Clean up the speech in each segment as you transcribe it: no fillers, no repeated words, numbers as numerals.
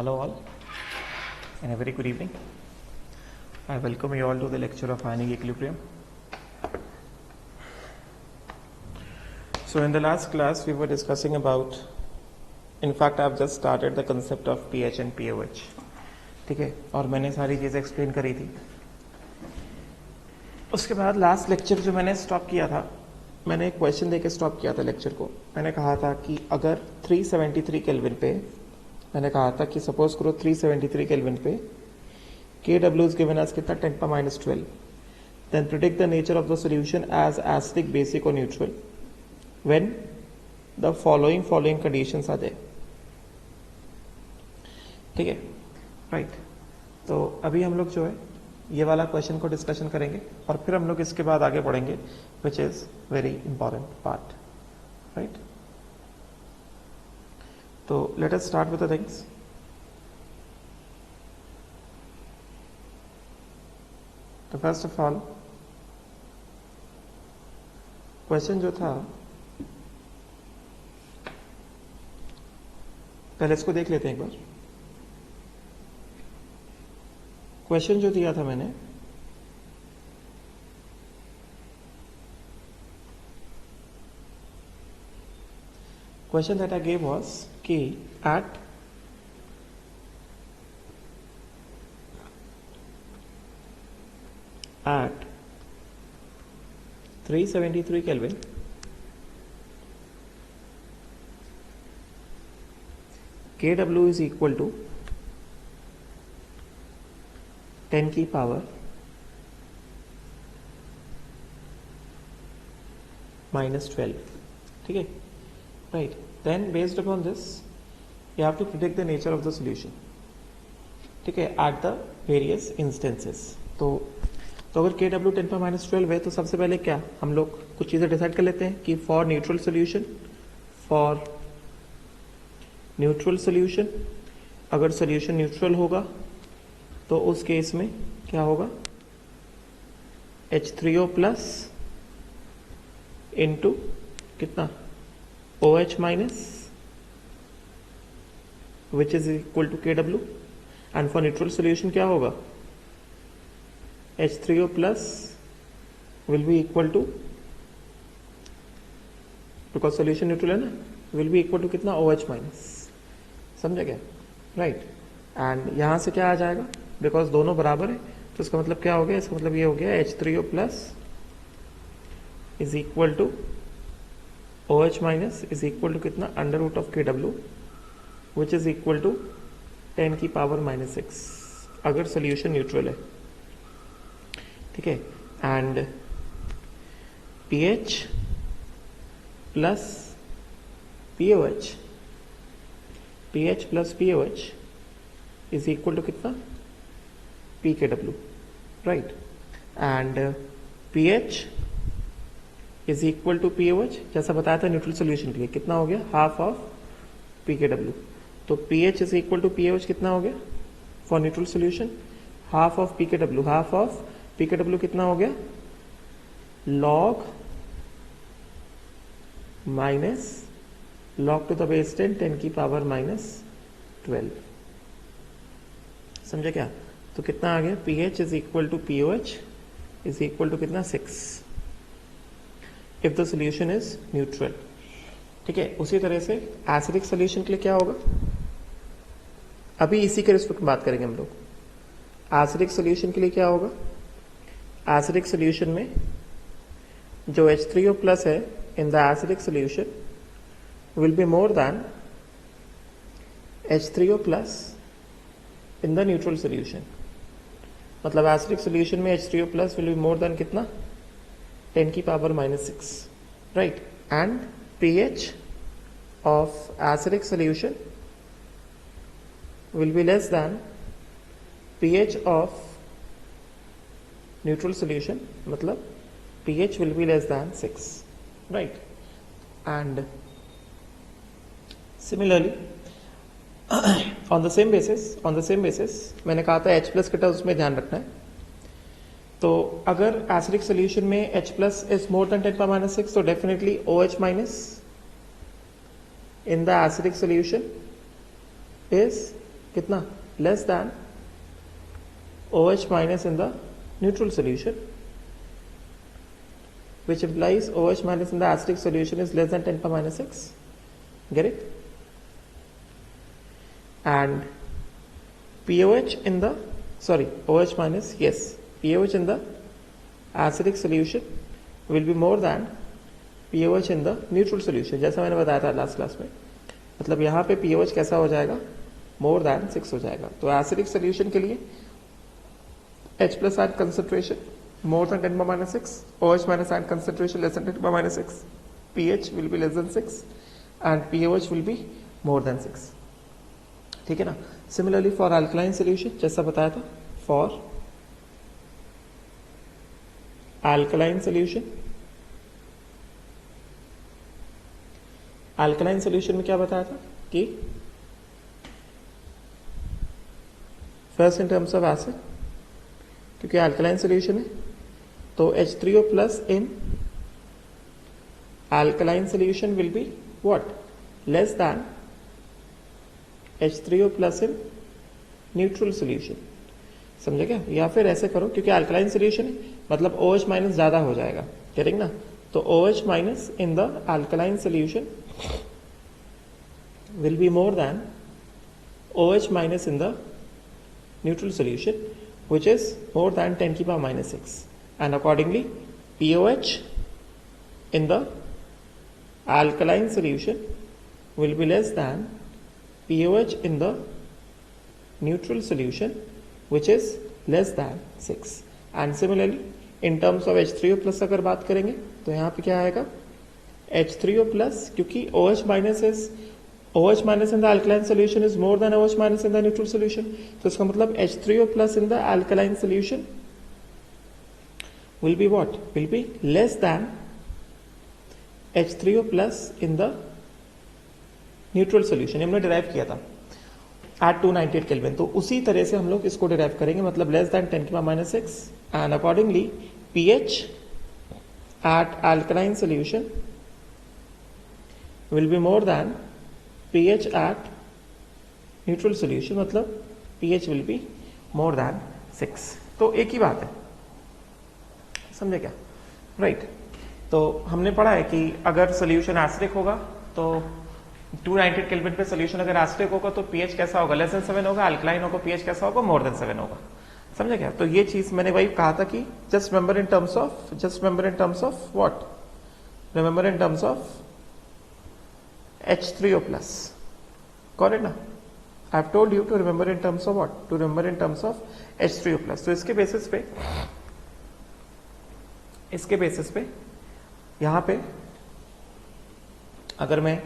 Hello all and a very good evening. I welcome you all to the lecture of ionic equilibrium. So in the last class we were discussing about, in fact I have just started the concept of pH and POH. ठीक है, और मैंने सारी चीज़ें explain करी थी. उसके बाद लास्ट लेक्चर जो मैंने स्टॉप किया था, मैंने एक क्वेश्चन देके स्टॉप किया था लेक्चर को. मैंने कहा था कि अगर 373 केल्विन पे, मैंने कहा था कि सपोज करो 373 केल्विन पे KW इज गिवन एज कितना 10⁻12, then predict the nature of the solution as acidic, basic और neutral when the following conditions are there. ठीक है, राइट. तो अभी हम लोग जो है ये वाला क्वेश्चन को डिस्कशन करेंगे और फिर हम लोग इसके बाद आगे बढ़ेंगे, which is very important part, right. तो let us start with the things. तो फर्स्ट ऑफ ऑल क्वेश्चन जो था, पहले इसको देख लेते हैं एक बार. क्वेश्चन जो दिया था मैंने, question that I gave was कि at at 373 Kelvin KW is equal to 10 की पावर -12. ठीक है, right. Then based upon this you have to predict the nature of the solution. ठीक है, at the various instances. तो अगर KW 10⁻12 है तो सबसे पहले क्या हम लोग कुछ चीजें डिसाइड कर लेते हैं कि फॉर न्यूट्रल सोल्यूशन अगर सोल्यूशन न्यूट्रल होगा तो उस केस में क्या होगा, H3O प्लस इंटू कितना OH minus, which is equal to KW, and for neutral solution क्या होगा, H3O plus will be equal to, because solution neutral है ना, will be equal to कितना OH minus. समझा क्या, राइट. एंड यहां से क्या आ जाएगा, बिकॉज दोनों बराबर है तो इसका मतलब क्या हो गया, इसका मतलब ये हो गया H3O plus is equal to OH minus is equal to कितना under root of KW, which is equal to 10 की पावर -6 अगर सोल्यूशन न्यूट्रल है. ठीक है, and pH plus POH is equal to कितना pKW, right. And pH is equal to POH, जैसा बताया था न्यूट्रल सोल्यूशन के लिए कितना हो गया, हाफ ऑफ pKW. तो pH is equal to POH कितना हो गया for neutral solution, half of pKW. Half of pKW कितना हो गया, log minus log to the base 10 की पावर -12. समझे क्या, तो कितना आ गया, pH is equal to POH is equal to कितना 6 if the solution is neutral. ठीक है, उसी तरह से एसिडिक सोल्यूशन के लिए क्या होगा, अभी इसी के रिस्पेक्ट में बात करेंगे हम लोग. एसिडिक सोल्यूशन के लिए क्या होगा, एसिडिक सोल्यूशन में जो H3O प्लस है in the acidic solution will be more than H3O plus in the neutral solution. मतलब एसिडिक सोल्यूशन में H3O plus will be more than कितना 10 की power -6, right. And pH of acidic solution will be less than pH of neutral solution, मतलब pH will be less than 6, right. And similarly on the same basis मैंने कहा था H+ के terms में ध्यान रखना है. तो अगर एसिडिक सोल्यूशन में H+ is more than 10⁻6 तो definitely OH minus in the acidic solution is कितना less than OH minus in the neutral solution, which implies OH minus in the acidic solution is less than 10 power minus 6. Get it? And POH in the OH minus, yes, POH in the acidic solution will be more than POH in the neutral solution. जैसा मैंने बताया था last class में, मतलब यहाँ पे POH कैसा हो जाएगा, मोर देन 6 हो जाएगा. तो एसिडिक सोल्यूशन के लिए H plus ion concentration more than 10 power minus 6, OH minus ion concentration less than 10 power minus 6, pH will be less than 6 and POH will be more than 6. ठीक है ना. Similarly for alkaline solution जैसा बताया था, for alkaline solution में क्या बताया था कि first in terms of acid, क्योंकि अल्कलाइन सोल्यूशन है तो H3O plus in alkaline solution will be what, less than H3O plus in neutral solution. समझे क्या? या फिर ऐसे करो, क्योंकि अल्कलाइन सोल्यूशन है मतलब OH माइनस ज्यादा हो जाएगा, करेक्ट ना. तो OH minus in the alkaline solution will be more then OH minus in the neutral solution, which is more than 10 to the power minus 6, and accordingly POH in the alkaline solution will be less than POH in the neutral solution, which is less than 6. And similarly in terms of H3O plus अगर बात करेंगे तो यहाँ पे क्या आएगा, H3O plus, क्योंकि OH minus in the alkaline solution is more than OH minus in the neutral solution, तो इसका मतलब H3O plus in the alkaline solution will be what, will be less than H3O plus in the neutral solution. हमने derive किया था at 298 kelvin, तो उसी तरह से हम लोग इसको डिराइव करेंगे, मतलब लेस देन 10 की power -6, and accordingly pH at alkaline solution will be more than pH at neutral solution, मतलब pH will be more than 6. तो एक ही बात है, समझे क्या, राइट. तो हमने पढ़ा है कि अगर सोल्यूशन एसिडिक होगा तो 298 केल्विन पे सोल्यूशन अगर एसिडिक होगा तो pH कैसा होगा, लेस देन 7 होगा. अल्कलाइन होगा pH कैसा होगा, मोर देन 7 होगा. समझे क्या. तो ये चीज मैंने वही कहा था कि just remember in terms of what, remember in terms of H3O plus, correct ना. I have told you to remember in terms of what, to remember in terms of H3O plus. तो इसके बेसिस पे यहाँ पे अगर मैं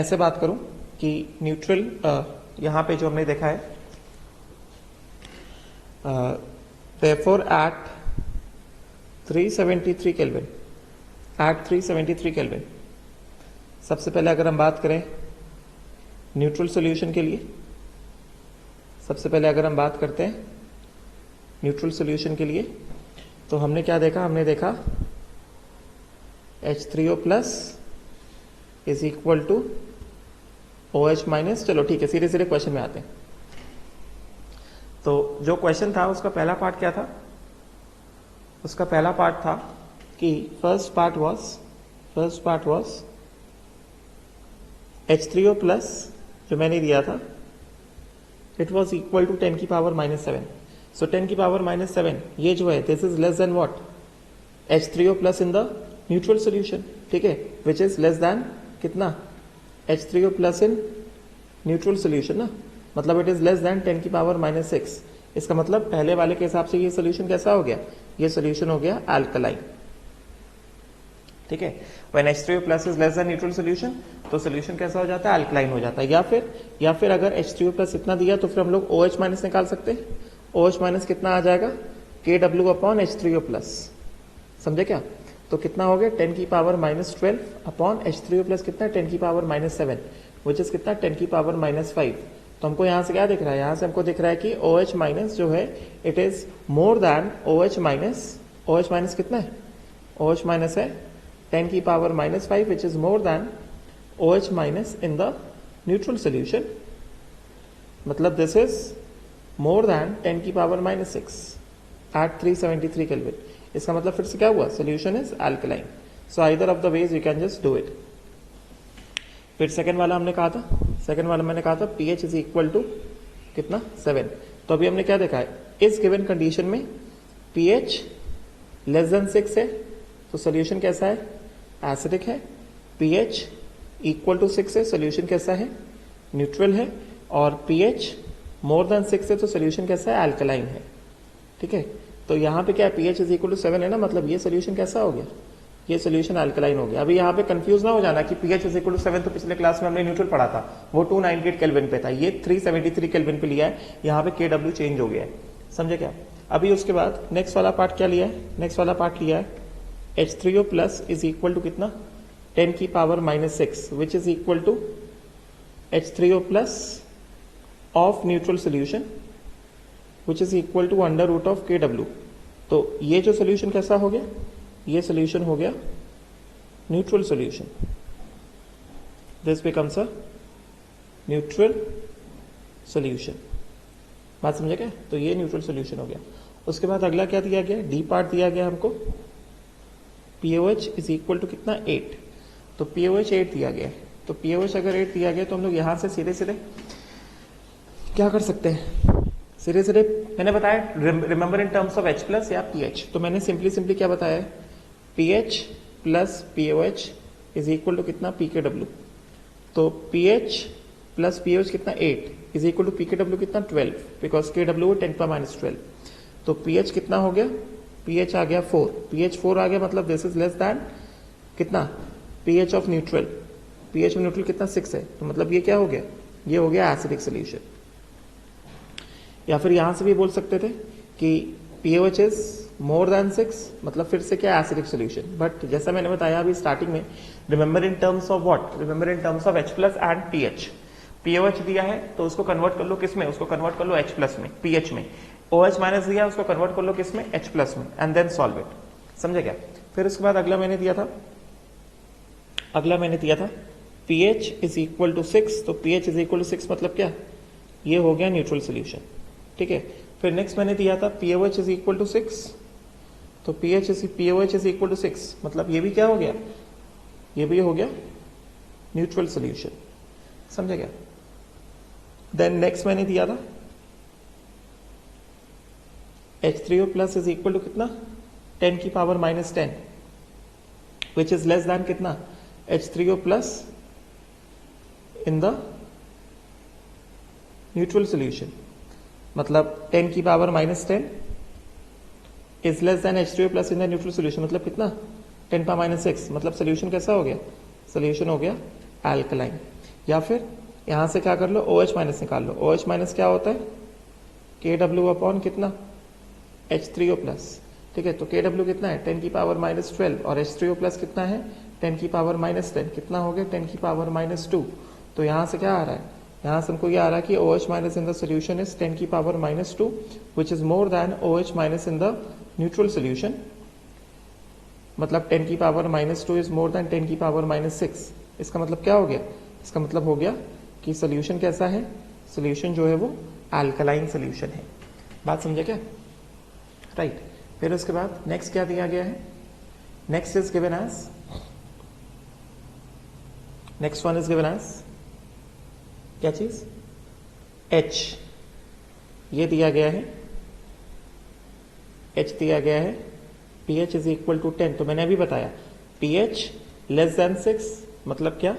ऐसे बात करूं कि न्यूट्रल, यहाँ पे जो हमने देखा है, therefore at 373 केल्विन, सबसे पहले अगर हम बात करें न्यूट्रल सॉल्यूशन के लिए, सबसे पहले अगर हम बात करते हैं न्यूट्रल सॉल्यूशन के लिए, तो हमने क्या देखा, हमने देखा H3O plus is equal to OH minus. चलो ठीक है, सीधे सीधे क्वेश्चन में आते हैं. तो जो क्वेश्चन था उसका पहला पार्ट क्या था, उसका पहला पार्ट था कि first part was H3O plus जो मैंने दिया था, इट वॉज इक्वल टू 10 की पावर -7. सो 10 की पावर -7 ये जो है, this is less then what, H3O plus in the neutral solution, ठीक है, विच इज लेस देन कितना, H3O plus in neutral solution ना, मतलब इट इज लेस देन 10 की पावर -6. इसका मतलब पहले वाले के हिसाब से ये सोल्यूशन कैसा हो गया, ये सोल्यूशन हो गया अल्कलाइन, ठीक है. When H3O plus is less than neutral solution, तो सोल्यूशन कैसा हो जाता है, अल्कलाइन हो जाता है. या फिर अगर H3O plus इतना दिया तो फिर हम लोग OH माइनस निकाल सकते हैं. OH माइनस कितना आ जाएगा, KW अपॉन H3O प्लस. समझे क्या. तो कितना हो गया, 10 की पावर -12 अपॉन H3O प्लस कितना, 10 की पावर -7, विच इज कितना, 10 की पावर -5. तो हमको यहाँ से क्या दिख रहा है, यहाँ से हमको दिख रहा है कि OH माइनस जो है it is more than OH minus. OH minus कितना है, OH माइनस है 10 की power -5, which is more than OH minus in the neutral solution, मतलब दिस इज मोर देन 10 की पावर -6 एट 373 केल्विन। इसका मतलब फिर से क्या हुआ, solution is alkaline. So either of the ways you can just do it. फिर second वाला हमने कहा था, सेकंड वाला मैंने कहा था pH इज इक्वल टू कितना 7। तो अभी हमने क्या देखा है, इस गिवन कंडीशन में pH लेस देन 6 है तो सोल्यूशन कैसा है, एसिडिक है। pH इक्वल टू 6 है, सोल्यूशन कैसा है, न्यूट्रल है। और pH मोर देन 6 है तो सोल्यूशन कैसा है, अल्कलाइन है। ठीक है, तो यहाँ पे क्या pH इज इक्वल टू 7 है ना, मतलब ये सोल्यूशन कैसा हो गया, ये सोल्यूशन अल्कलाइन हो गया। अभी यहाँ पे कंफ्यूज ना हो जाना कि pH इज इक्वल टू 7 तो पिछले क्लास में हमने न्यूट्रल पढ़ा था, वो 298 केल्विन पे था, ये 373 केल्विन पे लिया है, यहाँ पे Kw चेंज हो गया है। समझे क्या। अभी उसके बाद नेक्स्ट वाला पार्ट क्या लिया है, नेक्स्ट वाला पार्ट लिया है H3O plus is equal to कितना 10 की power -6 which is equal to H3O plus of neutral solution which is equal to under root of Kw। तो ये जो सोल्यूशन कैसा हो गया, ये सोल्यूशन हो गया neutral solution, this becomes a neutral solution. बात समझे क्या, तो ये न्यूट्रल सोल्यूशन हो गया। उसके बाद अगला क्या दिया गया, डी पार्ट दिया गया हमको, POH इज इक्वल टू कितना 8। तो POH 8 दिया गया है, तो POH अगर 8 दिया गया तो हम लोग यहां से सीधे सीधे क्या कर सकते हैं, सीधे सीधे मैंने बताया remember in terms of H plus या PH। तो मैंने सिंपली क्या बताया है, PH plus POH is equal to कितना PKW। तो PH प्लस POH कितना 8 इज इक्वल टू PKW कितना 12, बिकॉज KW 10⁻12। तो PH कितना हो गया, PH आ गया 4, PH 4 आ गया, मतलब दिस इज लेस दैन कितना PH of neutral, PH of neutral कितना 6 है, तो मतलब ये क्या हो गया, ये हो गया एसिडिक सोल्यूशन। या फिर यहां से भी बोल सकते थे कि POH इज मोर देन 6, मतलब फिर से क्या एसिडिक सोल्यूशन। बट जैसा मैंने बताया अभी स्टार्टिंग में, remember in terms of what, remember in terms of H plus and PH। POH दिया है तो उसको कन्वर्ट कर लो किसमें, उसको कन्वर्ट कर लो H प्लस में, PH में। OH माइनस दिया उसको कन्वर्ट कर लो किसमें, H प्लस में, एंड देन सॉल्व इट। समझे क्या। फिर उसके बाद अगला मैंने दिया था pH इज इक्वल टू 6। तो pH इज इक्वल टू 6 मतलब क्या, ये हो गया न्यूट्रल सोल्यूशन। ठीक है, फिर नेक्स्ट मैंने दिया था POH इज इक्वल टू 6। तो POH इज इक्वल टू 6 मतलब ये भी क्या हो गया, ये भी हो गया न्यूट्रल सोल्यूशन। समझे क्या। देन नेक्स्ट मैंने दिया था H3O plus is equal to कितना 10 की power -10 which is less then कितना H3O plus in the neutral solution, मतलब 10 की power -10 is less then H3O plus in the neutral solution, मतलब कितना 10⁻6, मतलब सोल्यूशन कैसा हो गया, सोल्यूशन हो गया अल्कलाइन। या फिर यहां से क्या कर लो, OH माइनस निकाल लो। OH माइनस क्या होता है, KW अपॉन कितना H3O प्लस। ठीक है, तो KW कितना है 10 की पावर -12 और H3O प्लस कितना है 10 की पावर -10, कितना हो गया 10 की पावर -2। तो यहां से क्या आ रहा है, यहां से हमको ये आ रहा है कि OH minus in the solution is 10 की power -2 which is more than OH minus in the neutral solution, मतलब 10 की पावर -2 इज मोर देन 10 की पावर -6। इसका मतलब क्या हो गया, इसका मतलब हो गया कि सोल्यूशन कैसा है, सोल्यूशन जो है वो अल्कलाइन सोल्यूशन है। बात समझे क्या, राइट। फिर उसके बाद नेक्स्ट क्या दिया गया है, next is given as, next one is given as क्या चीज, H। ये दिया गया है, H दिया गया है, pH इज इक्वल टू 10। तो मैंने अभी बताया pH लेस देन 6 मतलब क्या,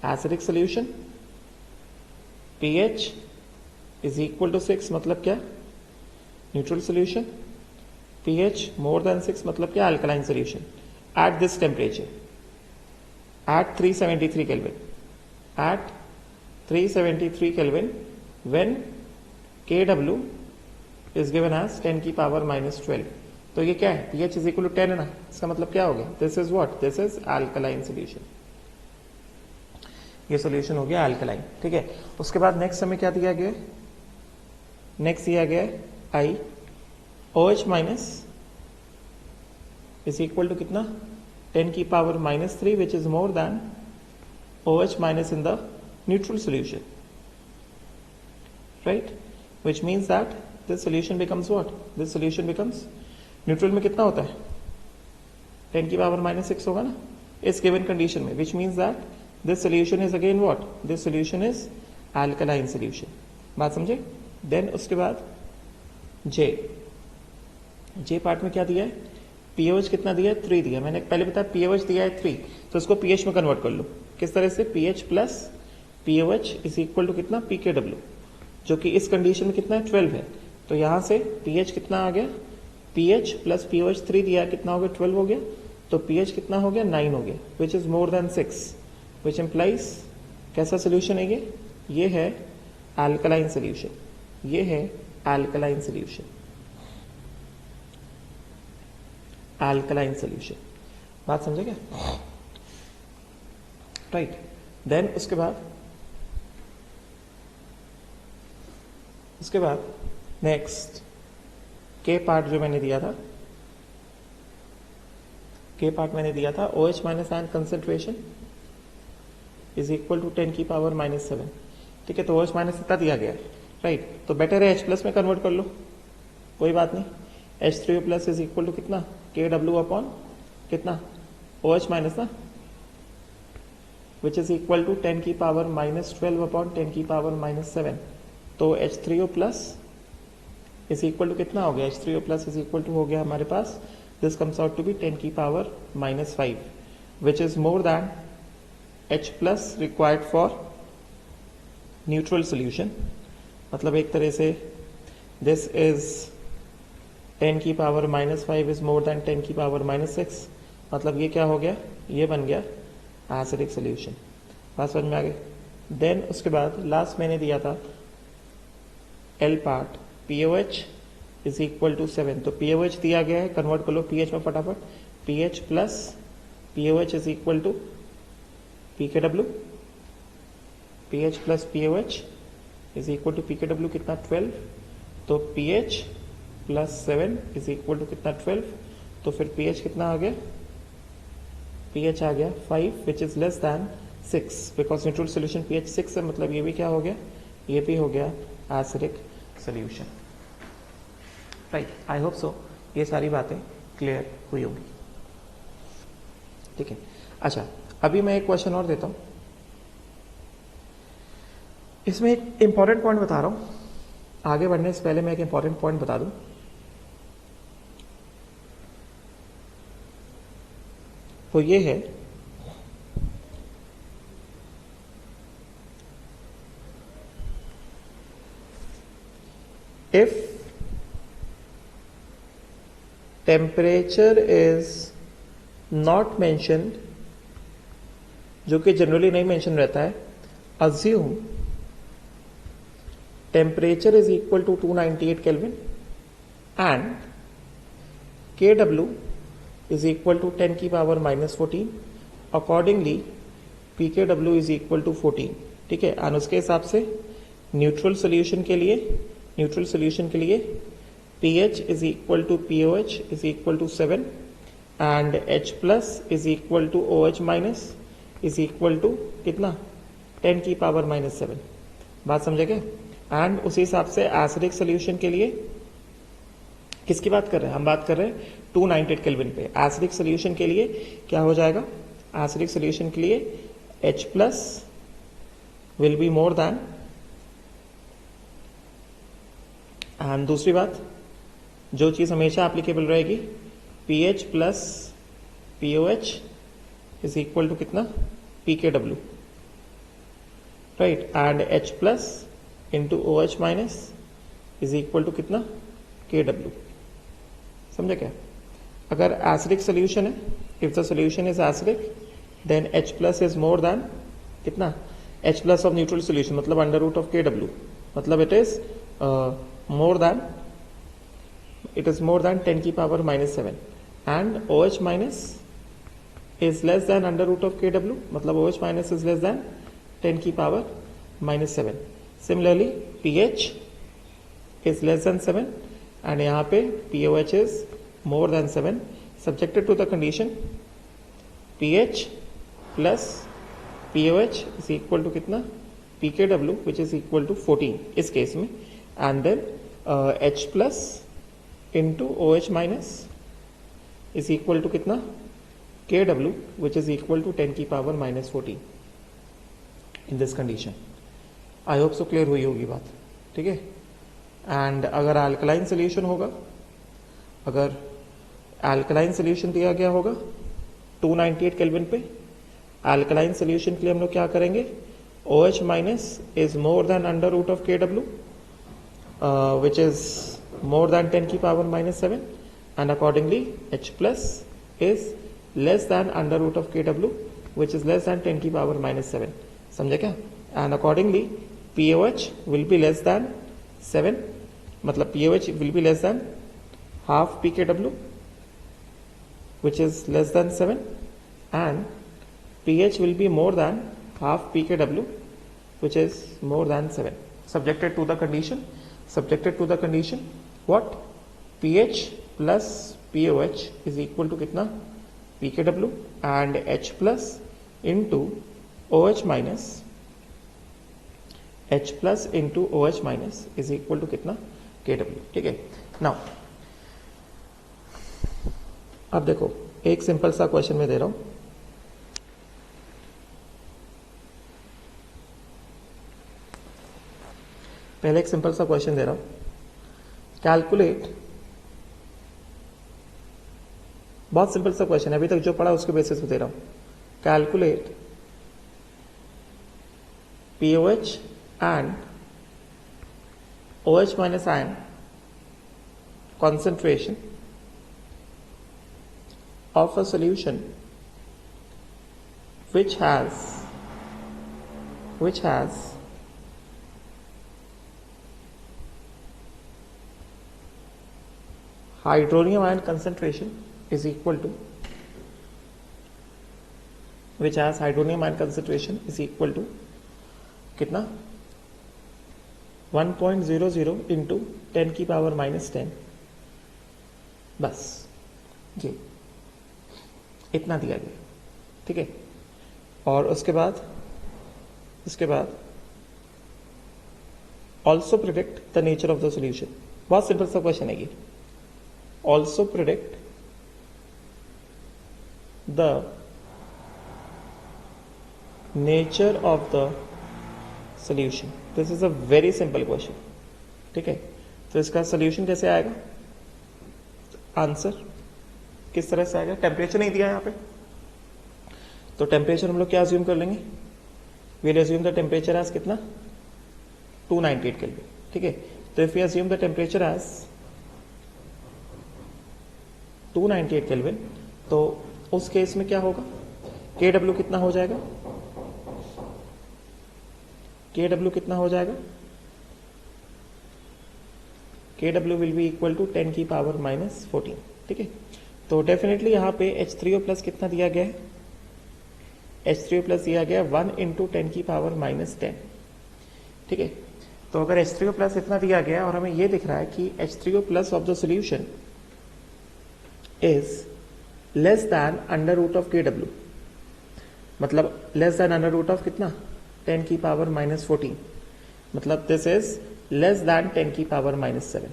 acidic solution. pH is equal to 6 मतलब क्या, neutral solution. pH more than 6 मतलब क्या, alkaline solution. At this temperature, at 373 kelvin, at 373 kelvin when Kw is given as 10 की पावर -12। तो ये क्या है, pH इज इक्वल टू 10 है ना, इसका मतलब क्या हो गया, this is what, this is alkaline solution. ये सोल्यूशन हो गया अल्कलाइन। ठीक है, उसके बाद नेक्स्ट हमें क्या दिया गया, नेक्स्ट दिया गया है I, OH minus is equal to कितना 10 की power -3 which is more than OH minus in the neutral solution. Right, which means that this solution becomes what, this solution becomes, neutral में कितना होता है 10 की पावर -6 होगा ना इस गिवन कंडीशन में, विच means that this solution is again what, this solution is alkaline solution. बात समझे। देन उसके बाद जे पार्ट में क्या दिया है, पीएच कितना दिया है 3 दिया, मैंने पहले बताया पीएच दिया है 3, तो उसको पीएच में कन्वर्ट कर लो। किस तरह से, pH plus pH is equal to कितना पीकेडब्ल्यू, जो कि इस कंडीशन में कितना है 12 है, तो यहां से पीएच कितना आ गया, पीएच प्लस पीएच 3 दिया कितना हो गया 12 हो गया, तो पीएच कितना हो गया 9 हो गया, विच is more than 6, which implies कैसा सोल्यूशन है ये है अल्कलाइन सोल्यूशन, ये है अल्कलाइन सोल्यूशन, अल्कलाइन सोल्यूशन। बात समझे क्या, राइट। देन उसके बाद नेक्स्ट के पार्ट जो मैंने दिया था, के पार्ट मैंने दिया था OH minus ion concentration is equal to 10 की पावर -7, ठीक है। तो OH माइनस इतना दिया गया है, राइट, तो बेटर है H प्लस में कन्वर्ट कर लो, कोई बात नहीं। H3O plus is equal to कितना KW अपॉन कितना OH माइनस ना, विच इज इक्वल टू 10 की पावर -12 अपॉन 10 की पावर -7, तो H3O plus is equal to कितना हो गया, H3O plus is equal to हो गया हमारे पास, this comes out to be 10 की power -5, which is more than H plus required for neutral solution. मतलब एक तरह से दिस इज 10 की पावर -5 इज मोर देन 10 की पावर -6, मतलब ये क्या हो गया, ये बन गया एसिडिक सोल्यूशन। बात समझ में आ गई। देन उसके बाद लास्ट मैंने दिया था L part, POH is equal to 7, तो POH दिया गया है, कन्वर्ट कर लो pH में फटाफट, pH plus POH is equal to PKW, pH plus POH is equal to PKW कितना 12, तो pH plus 7 is equal to कितना 12, तो फिर pH कितना आ गया, pH आ गया 5 which is less then 6, because neutral solution pH 6 है, मतलब ये भी क्या हो गया, ये भी हो गया acidic solution, right. I hope so ये सारी बातें क्लियर हुई होंगी, ठीक है। अच्छा, अभी मैं एक क्वेश्चन और देता हूं, इसमें एक इंपॉर्टेंट पॉइंट बता रहा हूं, आगे बढ़ने से पहले मैं एक इंपॉर्टेंट पॉइंट बता दूं। वो ये है if temperature is not mentioned, जो कि जनरली नहीं मेंशन रहता है, assume temperature is equal to 298 Kelvin and Kw is equal to 10 की power -14, accordingly Pkw is equal to 14, ठीक है। और उसके हिसाब से न्यूट्रल सोल्यूशन के लिए pH is equal to POH is equal to 7 and H plus is equal to OH minus is equal to कितना 10 की पावर -7। बात समझे क्या। एंड उसी हिसाब से एसिडिक सोल्यूशन के लिए किसकी बात कर रहे हैं, हम बात कर रहे हैं 298 केल्विन पे। एसिडिक सोल्यूशन के लिए क्या हो जाएगा, एसिडिक सोल्यूशन के लिए H plus will be more than, and दूसरी बात जो चीज हमेशा एप्लीकेबल रहेगी, pH plus POH is equal to कितना PKW, right, and H plus into OH minus is equal to कितना KW। समझे क्या। अगर एसिडिक सोल्यूशन है, if the solution is acidic then H plus is more than कितना H plus of neutral solution, मतलब under root of KW, मतलब it is more than 10 की power -7 and OH minus is less than under root of KW, मतलब OH minus is less than 10 की power -7। Similarly pH is less than 7 and यहाँ पे POH is more than 7, subjected to the condition pH plus POH is equal to कितना pKw which is equal to 14 इस case में, and then H plus into OH minus is equal to कितना Kw which is equal to 10 की power minus 14 in this condition. I hope so clear हुई होगी बात, ठीक है. एंड अगर अल्कलाइन सोल्यूशन होगा, अगर अल्कलाइन सोल्यूशन दिया गया होगा 298 केल्विन पे, अल्कलाइन सोल्यूशन के लिए हम लोग क्या करेंगे, OH minus is more than under root of KW which is more than 10 की power minus 7 and accordingly H plus is less than under root of KW which is less than 10 की power minus 7. समझे क्या? And accordingly POH will be less than 7, मतलब POH will be less than half pKw which is less than 7 and pH will be more than half pKw which is more than 7, subjected to the condition what pH plus POH is equal to कितना pKw and H plus into OH minus H plus into OH minus is equal to कितना KW. ठीक है. Now अब देखो एक simple सा question में दे रहा हूं. पहले एक सिंपल सा क्वेश्चन दे रहा हूं. कैलकुलेट, बहुत सिंपल सा क्वेश्चन है, अभी तक जो पढ़ा उसके बेसिस पे दे रहा हूं. Calculate POH and OH minus ion concentration of a solution which has hydronium ion concentration is equal to कितना 1.00 इंटू 10 की पावर minus 10. बस जी इतना दिया गया, ठीक है. और उसके बाद also predict the nature of the solution. बहुत सिंपल सा क्वेश्चन है ये. Also predict the nature of the solution. This is a very simple question, ठीक है. तो इसका सोल्यूशन कैसे आएगा, आंसर किस तरह से आएगा. टेम्परेचर नहीं दिया यहाँ पे, तो टेम्परेचर हम लोग क्या अज्यूम कर लेंगे, we'll assume the temperature as कितना 298 केल्विन, ठीक है. तो if we assume the temperature as 298 kelvin, तो उस केस में क्या होगा, KW कितना हो जाएगा, KW कितना हो जाएगा, KW will be equal to 10 की पावर minus 14, ठीक है. तो डेफिनेटली यहाँ पे H3O प्लस कितना दिया गया है, H3O प्लस दिया गया 1 इंटू 10 की पावर minus 10, ठीक है. तो अगर H3O प्लस इतना दिया गया और हमें ये दिख रहा है कि H3O plus of the solution is less than under root of KW, मतलब less than under root of कितना 10 की पावर minus 14, मतलब दिस इज लेस दैन 10 की पावर minus 7.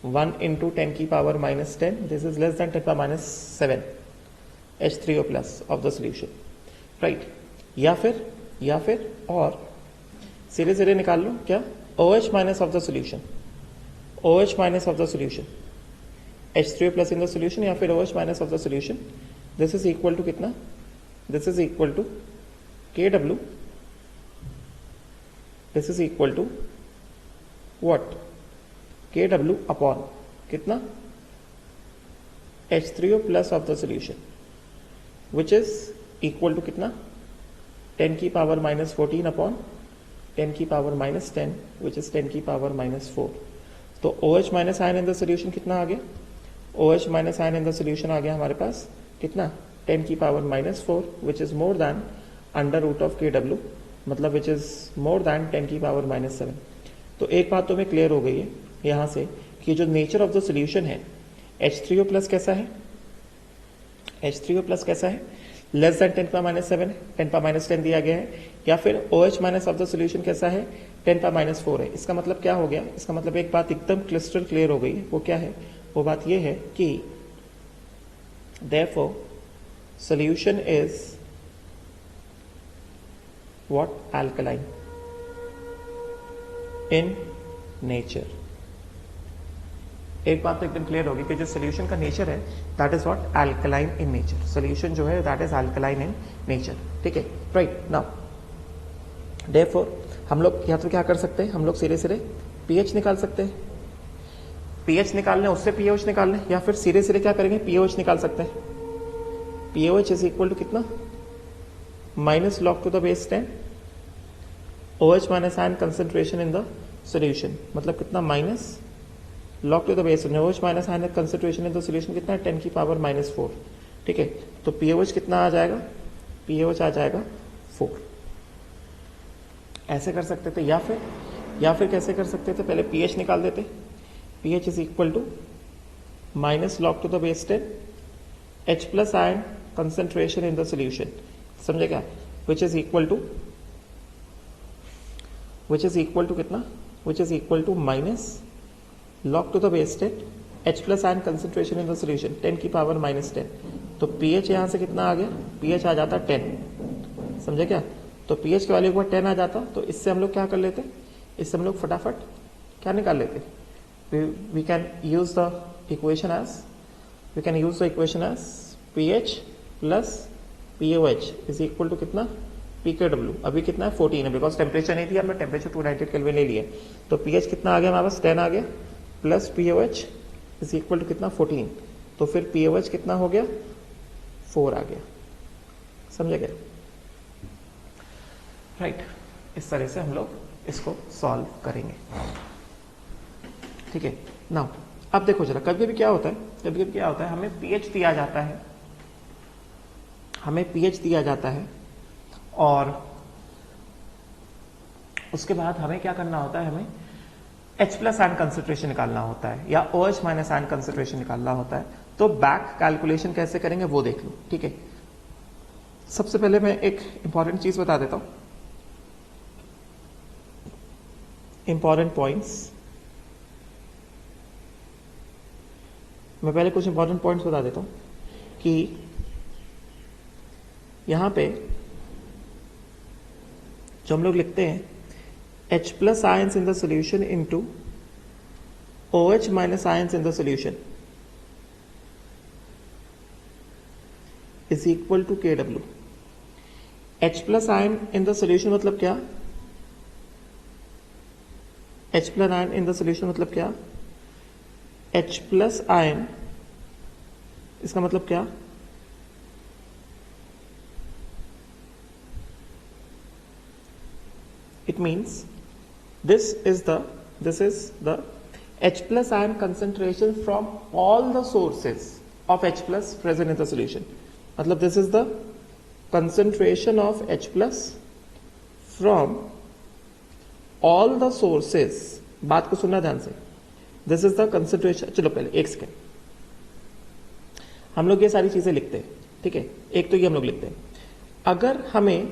1 इंटू 10 की power minus 10, this is less than 10 power minus 7 H3O plus of the solution, right. या फिर और सीधे निकाल लो क्या, OH minus of the solution, OH minus of the solution, H3O plus in the solution, या फिर OH minus of the solution. This is equal to कितना, this is equal to KW, this is equal to what, KW upon कितना H3O plus of the solution which is equal to कितना 10 की power minus 14 upon 10 की power minus 10 which is 10 की power minus 4. तो OH minus ion in the solution कितना आ गया, OH minus ion in the solution आ गया हमारे पास कितना 10 की power minus 4 which is more than under root of KW, मतलब विच इज मोर दैन 10 की पावर minus 7. तो एक बात तो हमें क्लियर हो गई है यहाँ से कि जो नेचर ऑफ द सोल्यूशन है H3O प्लस कैसा है, H3O प्लस कैसा है, लेस देन 10 पावर माइनस 7 है, 10 पावर माइनस 10 दिया गया है, या फिर OH minus of the solution कैसा है 10 पावर माइनस 4 है। इसका मतलब क्या हो गया, इसका मतलब एक बात एकदम क्रिस्टल क्लियर हो गई है, वो क्या है, वो बात ये है कि therefore solution is what, alkaline in nature। एक बात तो एकदम क्लियर होगी कि जो सोल्यूशन का नेचर है that is what, alkaline in nature. Solution जो है that is alkaline in nature, ठीक है, राइट। नाउ देयरफॉर हम लोग या तो क्या कर सकते हैं, हम लोग सिरे सिरे पीएच निकाल सकते हैं, पीएच निकालने उससे पीओएच निकालने, या फिर सिरे सिरे क्या करेंगे पीओएच निकाल सकते हैं। पीओएच इज इक्वल टू कितना, minus log to the base 10 OH minus ion concentration in the solution, मतलब कितना minus log to the base OH minus ion concentration in the solution कितना है 10 की पावर माइनस 4, ठीक है। तो पीओएच कितना आ जाएगा, पीओएच आ जाएगा 4। ऐसे कर सकते थे, या फिर कैसे कर सकते थे, पहले पीएच निकाल देते, pH is equal to minus log to the base 10 H plus ion concentration in the solution, समझे क्या, विच इज इक्वल टू कितना, which is equal to minus log to the base 10 H plus ion concentration in the solution 10 की power minus 10। तो pH यहां से कितना आ गया, pH आ जाता 10, समझे क्या। तो pH की वैल्यू एक बार 10 आ जाता, तो इससे हम लोग क्या कर लेते, इससे हम लोग फटाफट क्या निकाल लेते, we can use the equation as pH plus POH is equal to कितना, pKw। अभी कितना है 14 है, बिकॉज टेम्परेचर नहीं थी, हमने टेम्परेचर 298 केल्विन ले लिया। तो pH कितना आ गया हमारे पास 10 आ गया, plus POH is equal to कितना 14, तो फिर POH कितना हो गया 4 आ गया, समझे क्या, राइट। इस तरह से हम लोग इसको सॉल्व करेंगे, ठीक है। नाउ अब देखो जरा, कभी कभी क्या होता है, हमें pH दिया जाता है, और उसके बाद हमें क्या करना होता है, हमें H प्लस आयन कंसेंट्रेशन निकालना होता है, या OH माइनस आयन कंसेंट्रेशन निकालना होता है। तो बैक कैलकुलेशन कैसे करेंगे वो देख लो, ठीक है। सबसे पहले मैं एक इंपॉर्टेंट चीज बता देता हूं, इंपॉर्टेंट पॉइंट्स, मैं पहले कुछ इंपॉर्टेंट पॉइंट्स बता देता हूं कि यहां पे जो हम लोग लिखते हैं H plus ions in the solution into OH minus ions in the solution is equal to Kw। H plus ion in the solution मतलब क्या, H plus ion in the solution मतलब क्या, H plus ion इसका मतलब क्या, it means this is the H plus ion concentration from all the sources of H plus present in the solution। मतलब this is the concentration of H plus from all the sources। बात को सुनना ध्यान से, this is the concentration। चलो पहले एक second, हम लोग ये सारी चीजें लिखते हैं, ठीक है। एक तो ये हम लोग लिखते हैं, अगर हमें,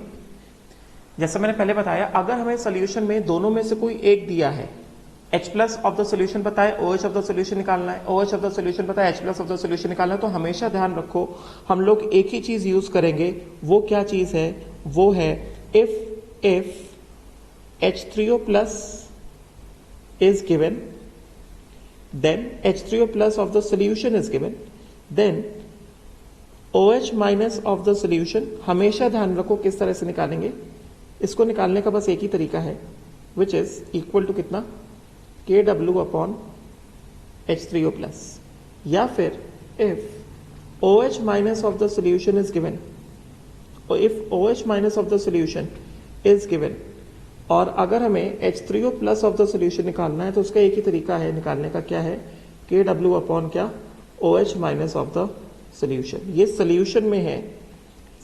जैसा मैंने पहले बताया, अगर हमें सोल्यूशन में दोनों में से कोई एक दिया है, H plus of the solution पता है, OH ऑफ द सोल्यूशन निकालना है, OH ऑफ द सोल्यूशन पता है, H plus of the solution निकालना है, तो हमेशा ध्यान रखो हम लोग एक ही चीज यूज करेंगे। वो क्या चीज है, वो है if H3O plus is given, then H3O plus of the solution is given, then OH minus of the solution, हमेशा ध्यान रखो किस तरह से निकालेंगे, इसको निकालने का बस एक ही तरीका है, विच इज इक्वल टू कितना, Kw अपॉन H3O प्लस, या फिर if OH minus of the solution is given, if OH minus of the solution is given, और अगर हमें H3O plus of the solution निकालना है तो उसका एक ही तरीका है निकालने का, क्या है, Kw अपॉन क्या, OH minus of the solution. ये सोल्यूशन में है,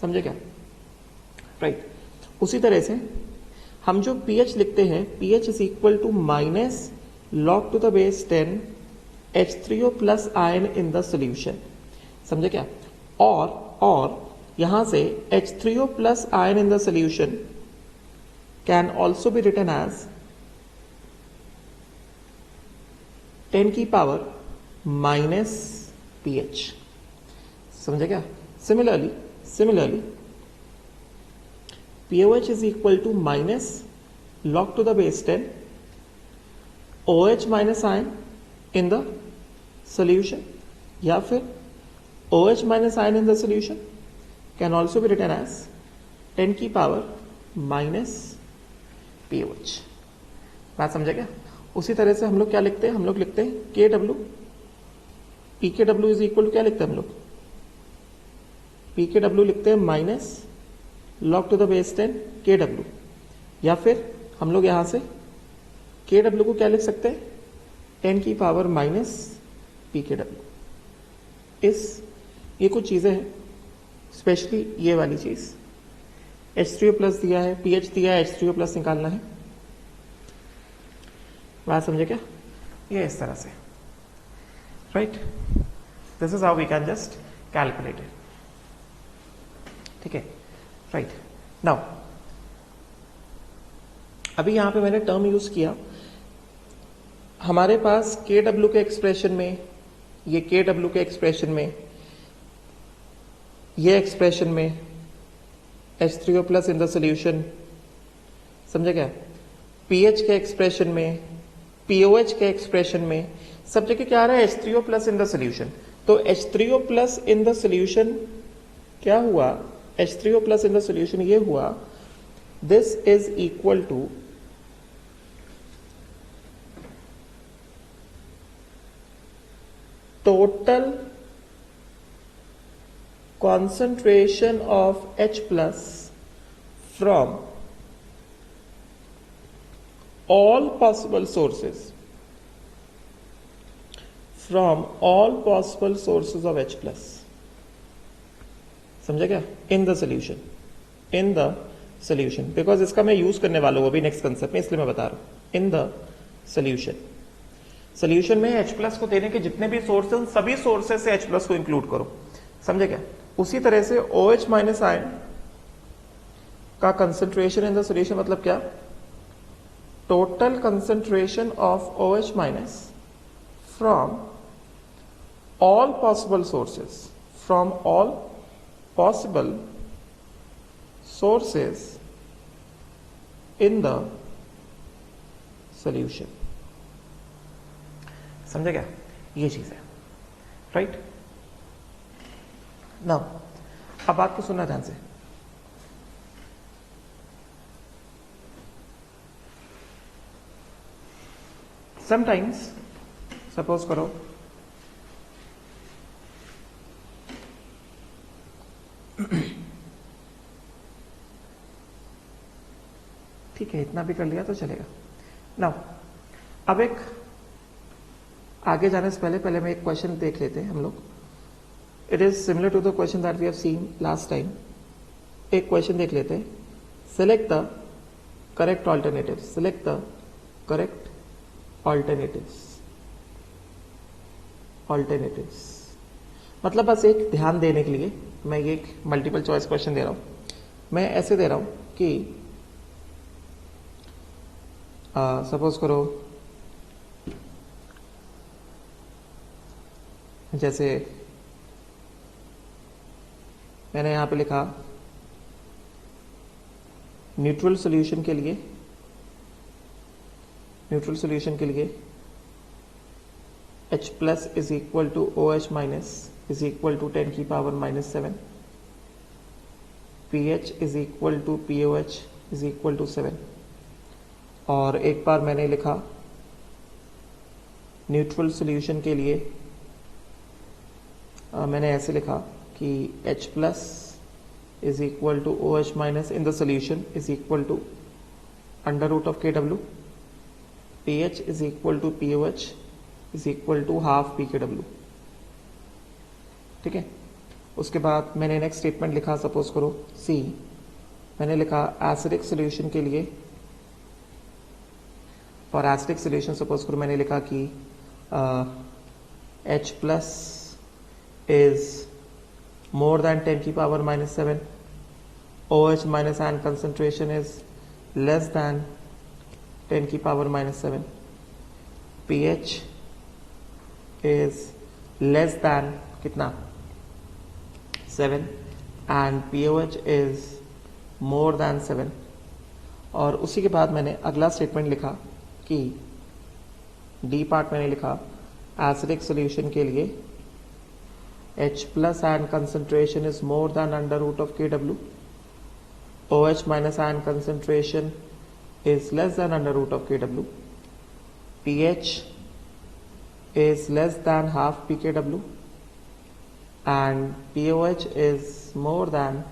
समझे क्या, राइट। उसी तरह से हम जो pH लिखते हैं, pH is equal to minus log to the base 10 H3O plus ion in the solution, समझे क्या। और यहां से H3O plus ion in the solution can also be written as 10 की पावर माइनस pH. समझे क्या? Similarly, POH is equal to minus log to the base 10 OH minus ion in the solution, या फिर OH minus ion in the solution can also be written as 10 की power minus POH. बात समझे क्या? उसी तरह से हम लोग क्या लिखते हैं? हम लोग लिखते हैं KW, PKW is equal to क्या लिखते हैं हम लोग? PKW लिखते हैं minus log to the base 10 KW, या फिर हम लोग यहां से KW को क्या लिख सकते हैं? 10 की पावर माइनस PKW. ये कुछ चीजें हैं, स्पेशली ये वाली चीज. H3O प्लस दिया है, pH दिया है, H3O प्लस निकालना है. बात समझे क्या? ये इस तरह से, right. This is how we can just calculate it. ठीक है, राइट. नाउ अभी यहां पे मैंने टर्म यूज किया. हमारे पास KW के एक्सप्रेशन में, ये KW के एक्सप्रेशन में, ये एक्सप्रेशन में H3O plus in the solution, समझे क्या? pH के एक्सप्रेशन में, POH के एक्सप्रेशन में, सब जगह क्या आ रहा है? H3O plus in the solution. तो H3O plus in the solution क्या हुआ? H3O plus in the solution ये हुआ, this is equal to total concentration of H plus from all possible sources, of H plus. समझा क्या? in the solution, because इसका मैं use करने वाला हूं अभी नेक्स्ट कंसेप्ट में, इसलिए मैं बता रहा हूं. इन द सोल्यूशन में H प्लस को देने के जितने भी सोर्स हैं, उन सभी सोर्सेस से H प्लस को इंक्लूड करो. समझे क्या? उसी तरह से OH माइनस आयन का कंसेंट्रेशन इन द सोल्यूशन मतलब क्या? Total concentration of OH minus from all possible sources in the solution. समझे क्या? ये चीज है, राइट. नाउ अब बात को सुनना ध्यान से. समटाइम्स सपोज करो ठीक है, इतना भी कर लिया तो चलेगा. नाउ अब एक आगे जाने से पहले मैं एक क्वेश्चन देख लेते हैं हम लोग. It is similar to the question that we have seen last time. एक क्वेश्चन देख लेते हैं. Select the correct alternatives. मतलब बस एक ध्यान देने के लिए मैं ये एक मल्टीपल चॉइस क्वेश्चन दे रहा हूं. मैं ऐसे दे रहा हूं कि सपोज करो जैसे मैंने यहां पे लिखा न्यूट्रल सॉल्यूशन के लिए H plus is equal to OH minus is equal to 10 की power minus 7, pH is equal to POH is equal to 7. और एक बार मैंने लिखा न्यूट्रल सॉल्यूशन के लिए मैंने ऐसे लिखा कि H plus is equal to OH minus in the solution is equal to under root of KW, pH is equal to POH is equal to half PKW. ठीक है. उसके बाद मैंने नेक्स्ट स्टेटमेंट लिखा, सपोज करो C. मैंने लिखा acidic solution के लिए, फॉर एसिडिक सॉल्यूशन सपोज करो मैंने लिखा कि H plus is more than 10 की power minus 7, OH minus ion concentration is less than 10 की power minus 7, pH is less than कितना 7 and pOH is more than 7. और उसी के बाद मैंने अगला स्टेटमेंट लिखा कि डी पार्ट मैंने लिखा एसिडिक सॉल्यूशन के लिए H plus ion concentration is more than under root of Kw, OH minus ion concentration is less than under root of Kw, pH is less than half pKw and pOH is more than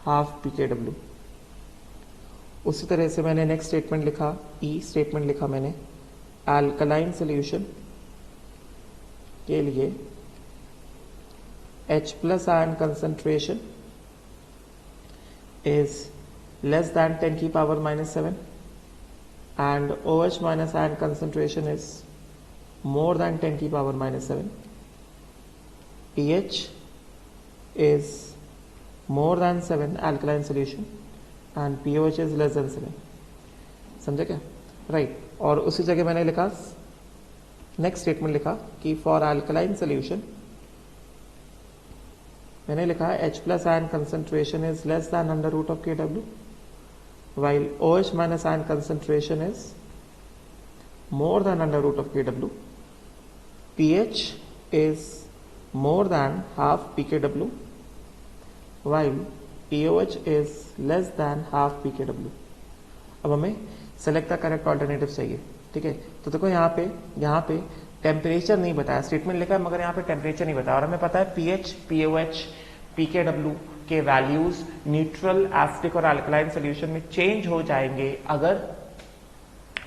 half pKw. उसी तरह से मैंने next statement लिखा, e statement लिखा मैंने alkaline solution के लिए H plus ion concentration is less than 10 की power minus 7 and OH minus ion concentration is more than 10 की power minus 7. pH is more than 7 alkaline solution and pOH is less than 7. समझे क्या? Right और उसी जगह मैंने लिखा next statement लिखा कि फॉर अल्कलाइन सॉल्यूशन मैंने लिखा H plus ion concentration is less than under root of Kw while OH minus ion concentration is more than under root of Kw. pH is more than half pKw while pOH is less than half pKw. अब हमें select the correct alternative चाहिए, ठीक है। तो देखो यहाँ पे temperature नहीं बताया, स्टेटमेंट लिखा है मगर यहाँ पे टेम्परेचर नहीं बताया और हमें पता है पीएच, पीओएच, पीकेडब्ल्यू के वैल्यूज न्यूट्रल, एसिडिक और अल्कलाइन सॉल्यूशन में चेंज हो जाएंगे अगर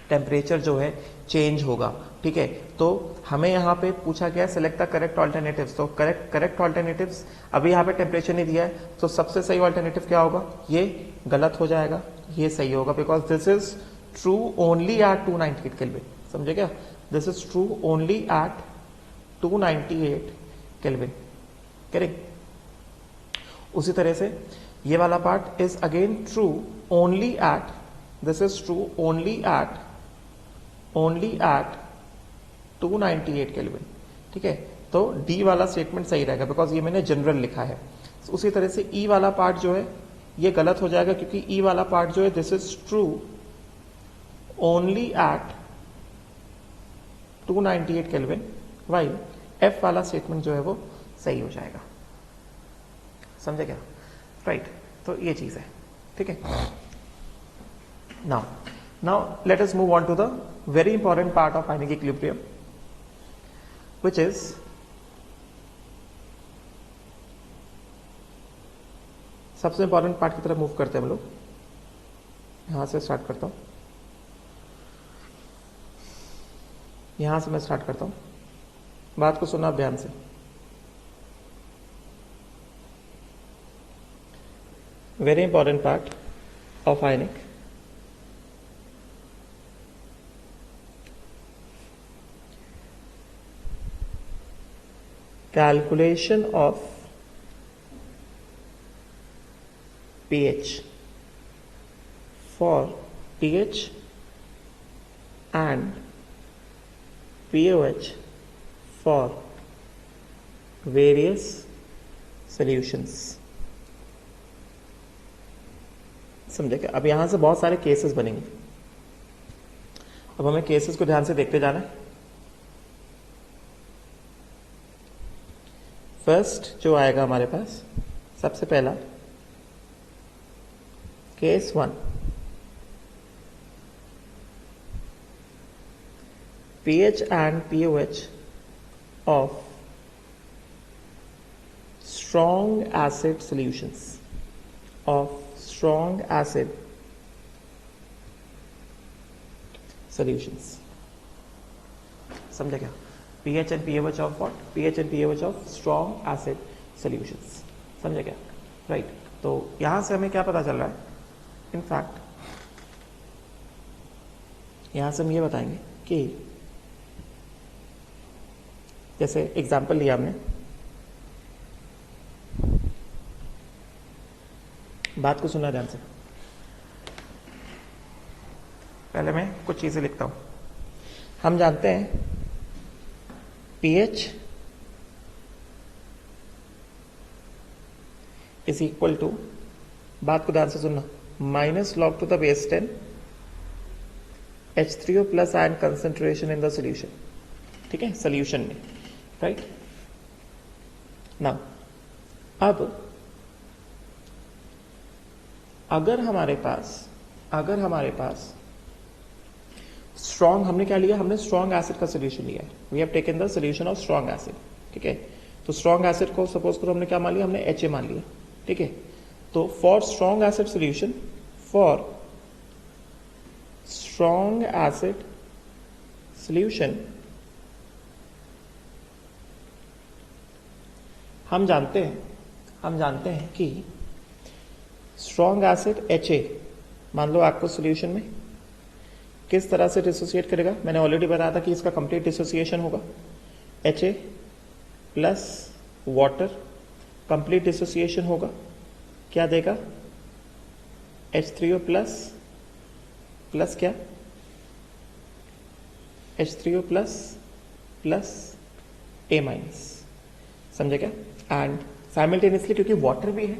टेम्परेचर जो है चेंज होगा, ठीक है। तो हमें यहाँ पे पूछा गया सेलेक्ट द करेक्ट ऑल्टरनेटिव्स, तो करेक्ट ऑल्टरनेटिव्स अभी यहाँ पे टेम्परेचर नहीं दिया है तो सबसे सही ऑल्टरनेटिव क्या होगा, ये गलत हो जाएगा, ये सही होगा because this is true only at 298 kelvin. समझे क्या? This is true only at 298 kelvin, correct. उसी तरह से ये वाला part is again true only at, this is true only at 298 kelvin, ठीक है। तो डी वाला स्टेटमेंट सही रहेगा बिकॉज ये मैंने जनरल लिखा है। उसी तरह से ई वाला पार्ट जो है ये गलत हो जाएगा क्योंकि ई वाला पार्ट जो है this is true only at 298 kelvin while F वाला स्टेटमेंट जो है वो सही हो जाएगा। समझे क्या? राइट, तो ये चीज है, ठीक है। Now let us move on to the very important part of ionic equilibrium which is सबसे इंपॉर्टेंट पार्ट की तरफ मूव करते हैं हम लोग। यहां से स्टार्ट करता हूं, यहां से मैं स्टार्ट करता हूं, बात को सुना ध्यान से। Very important part of ionic, calculation of pH for pH and pOH for various solutions। समझे क्या? अब यहां से बहुत सारे केसेस बनेंगे, अब हमें केसेस को ध्यान से देखते जाना है। फर्स्ट जो आएगा हमारे पास, सबसे पहला case 1, pH and pOH of strong acid solutions, of strong acid solutions। समझे क्या? pH and pOH of what? pH and pOH of strong acid solutions। समझे क्या? राइट, तो यहां से हमें क्या पता चल रहा है, इनफैक्ट यहां से हम ये बताएंगे कि जैसे एग्जांपल लिया हमने बात को सुनना ध्यान से। पहले मैं कुछ चीजें लिखता हूं। हम जानते हैं pH इज इक्वल टू, बात को ध्यान से सुनना, minus log to the base 10 H3O plus ion concentration in the solution. ठीक है, सोल्यूशन में, राइट ना। अब अगर हमारे पास स्ट्रॉन्ग, हमने क्या लिया, हमने स्ट्रॉन्ग एसिड का सोल्यूशन लिया है। We have taken the solution of strong acid. ठीक है, तो स्ट्रॉन्ग एसिड को सपोज करो हमने क्या मान लिया, हमने HA मान लिया। ठीक है, तो फॉर स्ट्रॉन्ग एसिड सोल्यूशन, हम जानते हैं कि स्ट्रॉन्ग एसिड HA मान लो आपको सोल्यूशन में किस तरह से डिसोसिएट करेगा। मैंने ऑलरेडी बताया था कि इसका कंप्लीट डिसोसिएशन होगा। HA plus water complete dissociation होगा, क्या देगा, H3O प्लस क्या, H3O प्लस A माइनस। समझे क्या? एंड साइमल्टेनियसली क्योंकि वाटर भी है,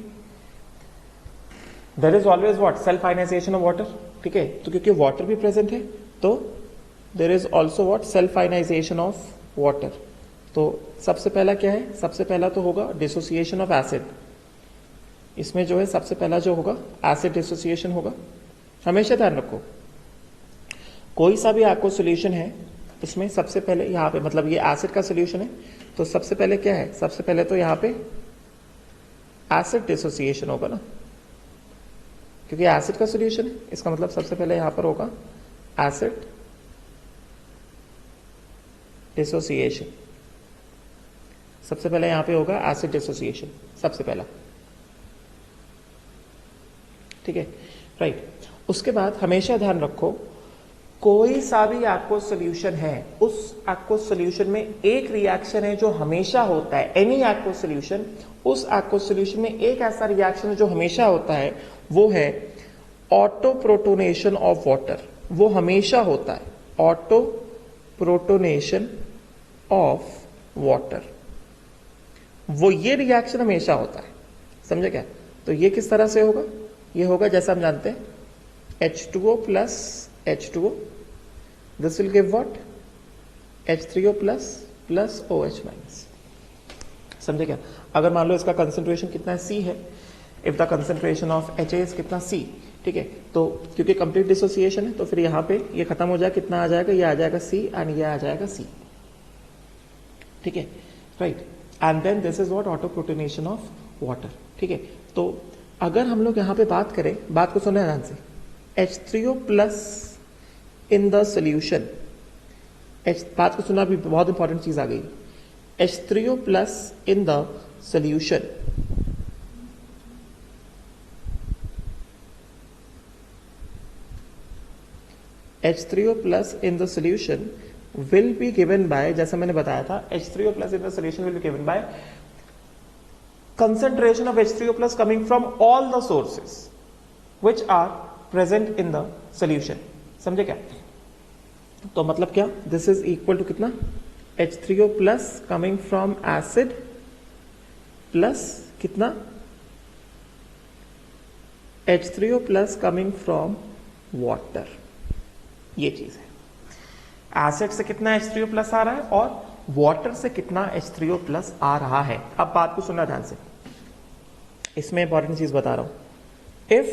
there is always what, self ionisation of water. ठीक है, तो क्योंकि वाटर भी प्रेजेंट है तो there is also what, self ionisation of water. तो सबसे पहला क्या है, सबसे पहला तो होगा डिसोसिएशन ऑफ एसिड। इसमें जो है सबसे पहला जो होगा एसिड डिसोसिएशन होगा। हमेशा ध्यान रखो, कोई सा भी आपको सोल्यूशन है उसमें सबसे पहले यहाँ पे, मतलब ये एसिड का सोल्यूशन है तो सबसे पहले क्या है, सबसे पहले तो यहाँ पे एसिड डिसोसिएशन होगा ना, क्योंकि एसिड का सोल्यूशन है। इसका मतलब सबसे पहले यहां पर होगा एसिड डिसोसिएशन। सबसे पहले यहां पे होगा एसिड डिसोसिएशन, सबसे पहला। ठीक है, राइट। उसके बाद हमेशा ध्यान रखो, कोई सा भी आपको सोल्यूशन है, उस आपको सोल्यूशन में एक रिएक्शन है जो हमेशा होता है। एनी एक्वस सोल्यूशन, उस एक्वस सोल्यूशन में एक ऐसा रिएक्शन है जो हमेशा होता है, वो है ऑटो प्रोटोनेशन ऑफ वाटर। वो हमेशा होता है, ऑटो प्रोटोनेशन ऑफ वाटर। वो ये रिएक्शन हमेशा होता है, समझे क्या? तो ये किस तरह से होगा, ये होगा जैसा हम जानते हैं H2O plus H2O, this will give what, H3O plus plus OH minus. समझे क्या? अगर मान लो इसका कंसेंट्रेशन कितना है, C है, if the concentration of HA is कितना, C। ठीक है, तो क्योंकि कंप्लीट डिसोसिएशन है तो फिर यहाँ पे ये खत्म हो जाएगा, कितना आ जाएगा, ये आ जाएगा C एंड ये आ जाएगा C। ठीक है, right. And then this is what, auto protonation of water. ठीक है, तो अगर हम लोग यहाँ पे बात करें, बात को सुने ध्यान से, H3O plus in the solution, बात को सुना, भी बहुत इंपॉर्टेंट चीज आ गई। H3O plus in the solution, H3O plus in the solution will be given by, जैसा मैंने बताया था, H3O plus in the solution will be given by concentration of H3O plus coming from all the sources which are present in the solution। समझे क्या? तो मतलब क्या, this is equal to कितना, H3O plus coming from acid plus कितना, H3O plus coming from water। ये चीज है, एसिड से कितना H3O प्लस आ रहा है और वाटर से कितना H3O प्लस आ रहा है। अब बात को सुनना ध्यान से, इसमें इंपॉर्टेंट चीज बता रहा हूं। if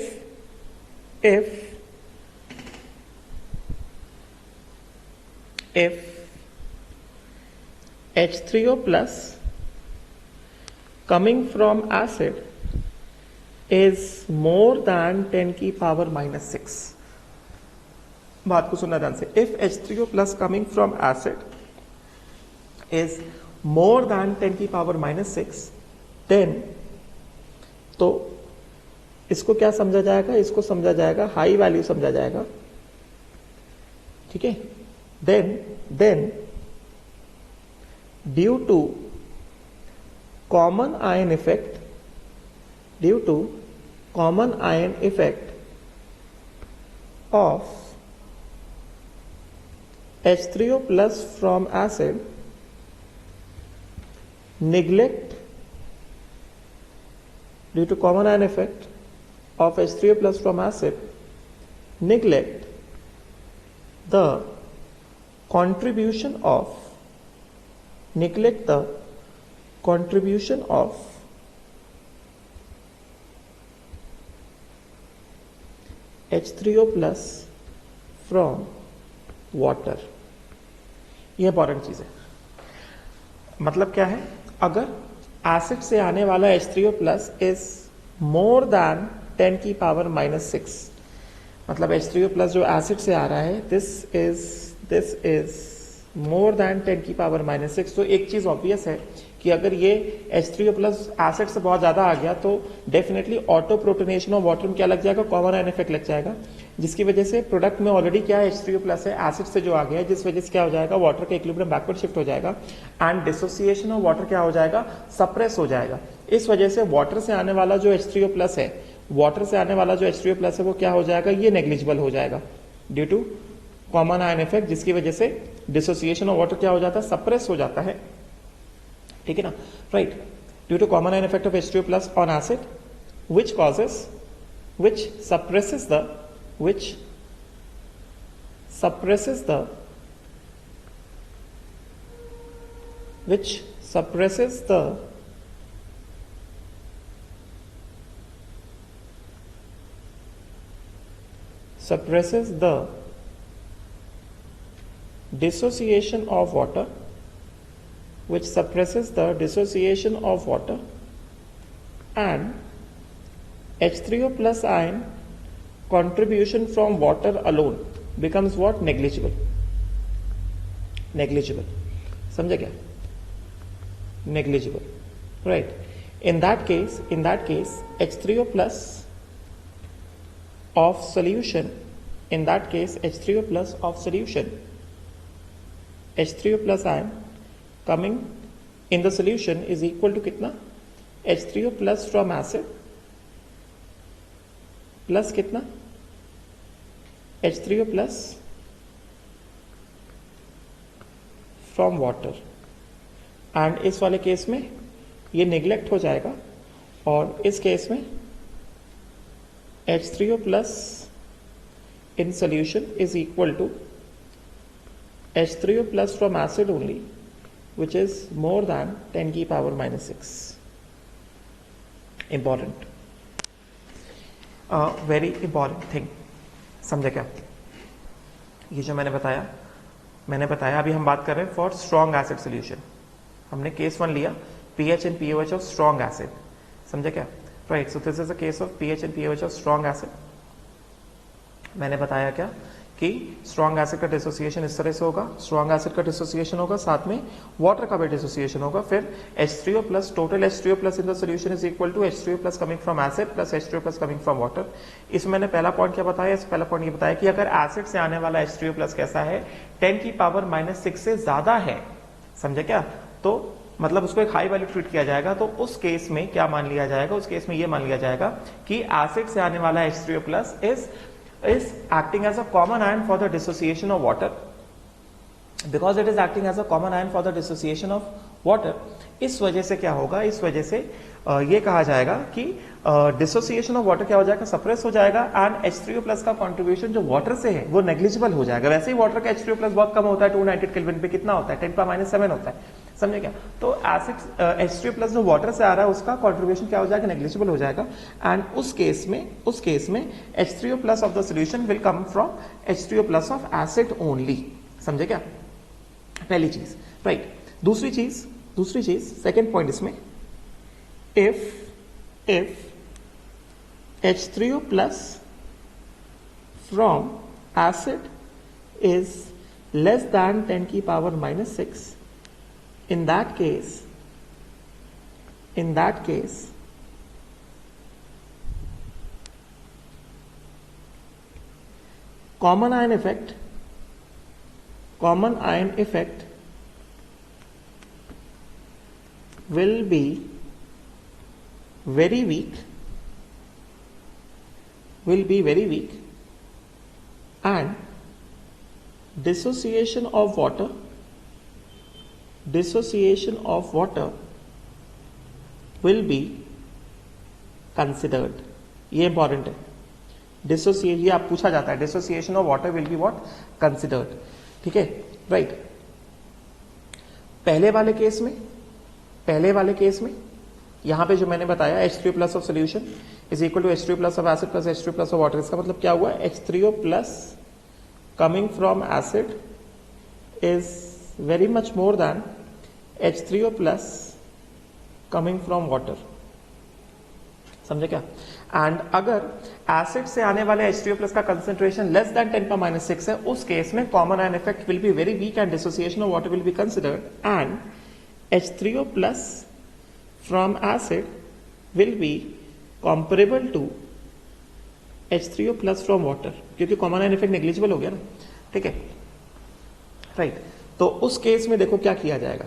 H3O plus coming from acid is more than 10 की पावर -6, बात को सुनना ध्यान से, if H3O plus coming from acid is more than 10 की पावर -6, then तो इसको क्या समझा जाएगा, इसको समझा जाएगा हाई वैल्यू समझा जाएगा। ठीक है, then due to common ion effect, common ion effect of H3O plus from acid neglect due to common ion effect of H3O plus from acid neglect the contribution of H3O plus from water। ये important चीज है। मतलब क्या है, अगर acid से आने वाला H3O plus is more than 10 की पावर -6, मतलब H3O प्लस जो एसिड से आ रहा है दिस इज मोर देन 10 की पावर -6, तो एक चीज ऑब्वियस है कि अगर ये H3O प्लस एसिड से बहुत ज्यादा आ गया तो definitely auto protonation of water में क्या लग जाएगा, कॉमन आयन इफेक्ट लग जाएगा, जिसकी वजह से प्रोडक्ट में ऑलरेडी क्या है H3O प्लस है, एसिड से जो आ गया है, जिस वजह से क्या हो जाएगा, वाटर का इक्विलिब्रियम बैकवर्ड शिफ्ट हो जाएगा एंड डिसोसिएशन ऑफ वाटर क्या हो जाएगा, सप्रेस हो जाएगा। इस वजह से वाटर से आने वाला जो H3O प्लस है, वो क्या हो जाएगा, ये नेग्लिजिबल हो जाएगा due to common ion effect, जिसकी वजह से डिसोसिएशन ऑफ वाटर क्या हो जाता है, सप्रेस हो जाता है। ठीक है ना, right. Due to common ion effect of H3O plus on acid which suppresses the dissociation of water, and H3O plus ion contribution from water alone becomes what, negligible। समझे क्या, negligible, right। in that case H3O plus of solution, H3O plus ion coming in the solution is equal to कितना, H3O plus from acid plus कितना, H3O plus from water, and इस वाले case में ये neglect हो जाएगा और इस केस में H3O plus in solution is equal to H3O plus from acid only which is more than 10 की power -6। Important, very important thing, समझे क्या। ये जो मैंने बताया अभी हम बात कर रहे हैं फॉर स्ट्रॉन्ग एसिड सोल्यूशन। हमने केस 1 लिया pH and pOH of strong acid, समझे क्या, right. So this is a case of pH and pOH of strong acid. मैंने बताया क्या कि स्ट्रॉन्ग एसिड का डिसोसिएशन इस तरह से होगा, स्ट्रॉन्ग एसिड का डिसोसिएशन होगा, साथ में वाटर का भी डिसोसिएशन होगा, फिर H3O plus, total H3O plus in the solution is equal to H3O plus coming from acid plus H3O plus coming from water. इसमें मैंने पहला पॉइंट क्या बताया, पहला पॉइंट ये बताया कि अगर एसिड से आने वाला H3O प्लस कैसा है, 10 की पावर -6 से ज्यादा है, समझे क्या, तो मतलब उसको एक हाई वैल्यू ट्रीट किया जाएगा, तो उस केस में क्या मान लिया जाएगा, उस केस में ये मान लिया जाएगा कि एसिड से आने वाला H3O plus is acting as a common ion for the dissociation of water, because it is acting as a common ion for the dissociation of water। इस वजह से क्या होगा, इस वजह से ये कहा जाएगा कि डिसोसिएशन ऑफ वाटर क्या हो जाएगा, सप्रेस हो जाएगा, एंड H3O प्लस का कंट्रीब्यूशन जो वाटर से है वो नेग्लिजिबल हो जाएगा। वैसे ही वाटर का H3O प्लस बहुत कम होता है, 290 केल्विन पे कितना होता है, 10⁻⁷ होता है, समझे क्या। तो एसिड H3O प्लस जो वाटर से आ रहा है उसका कंट्रीब्यूशन क्या हो जाएगा, नेग्लिजिबल हो जाएगा, एंड उस केस में H3O plus of the solution will come from H3O plus of acid only, समझे क्या, पहली चीज, राइट। दूसरी चीज सेकेंड पॉइंट इसमें, if H3O plus from acid is less than 10 की power -6, in that case common ion effect will be very weak will be very weak and dissociation of water will be considered. ये important है. Dissociation, ये आप पूछा जाता है, dissociation of water will be what considered. ठीक है, right. पहले वाले केस में यहां पे जो मैंने बताया H3O plus of solution is equal to H3O plus of acid plus H3O plus of water. इसका मतलब क्या हुआ? H3O plus coming from acid is very much more than H3O plus coming from water. समझे क्या? And अगर acid से आने वाले H3O प्लस का कंसेंट्रेशन लेस देन 10⁻⁶ है, उस केस में common ion effect will be very weak and dissociation of water will be considered and H3O plus from acid will be comparable to H3O plus from water, क्योंकि common ion effect negligible हो गया ना. ठीक है, right. तो उस case में देखो क्या किया जाएगा.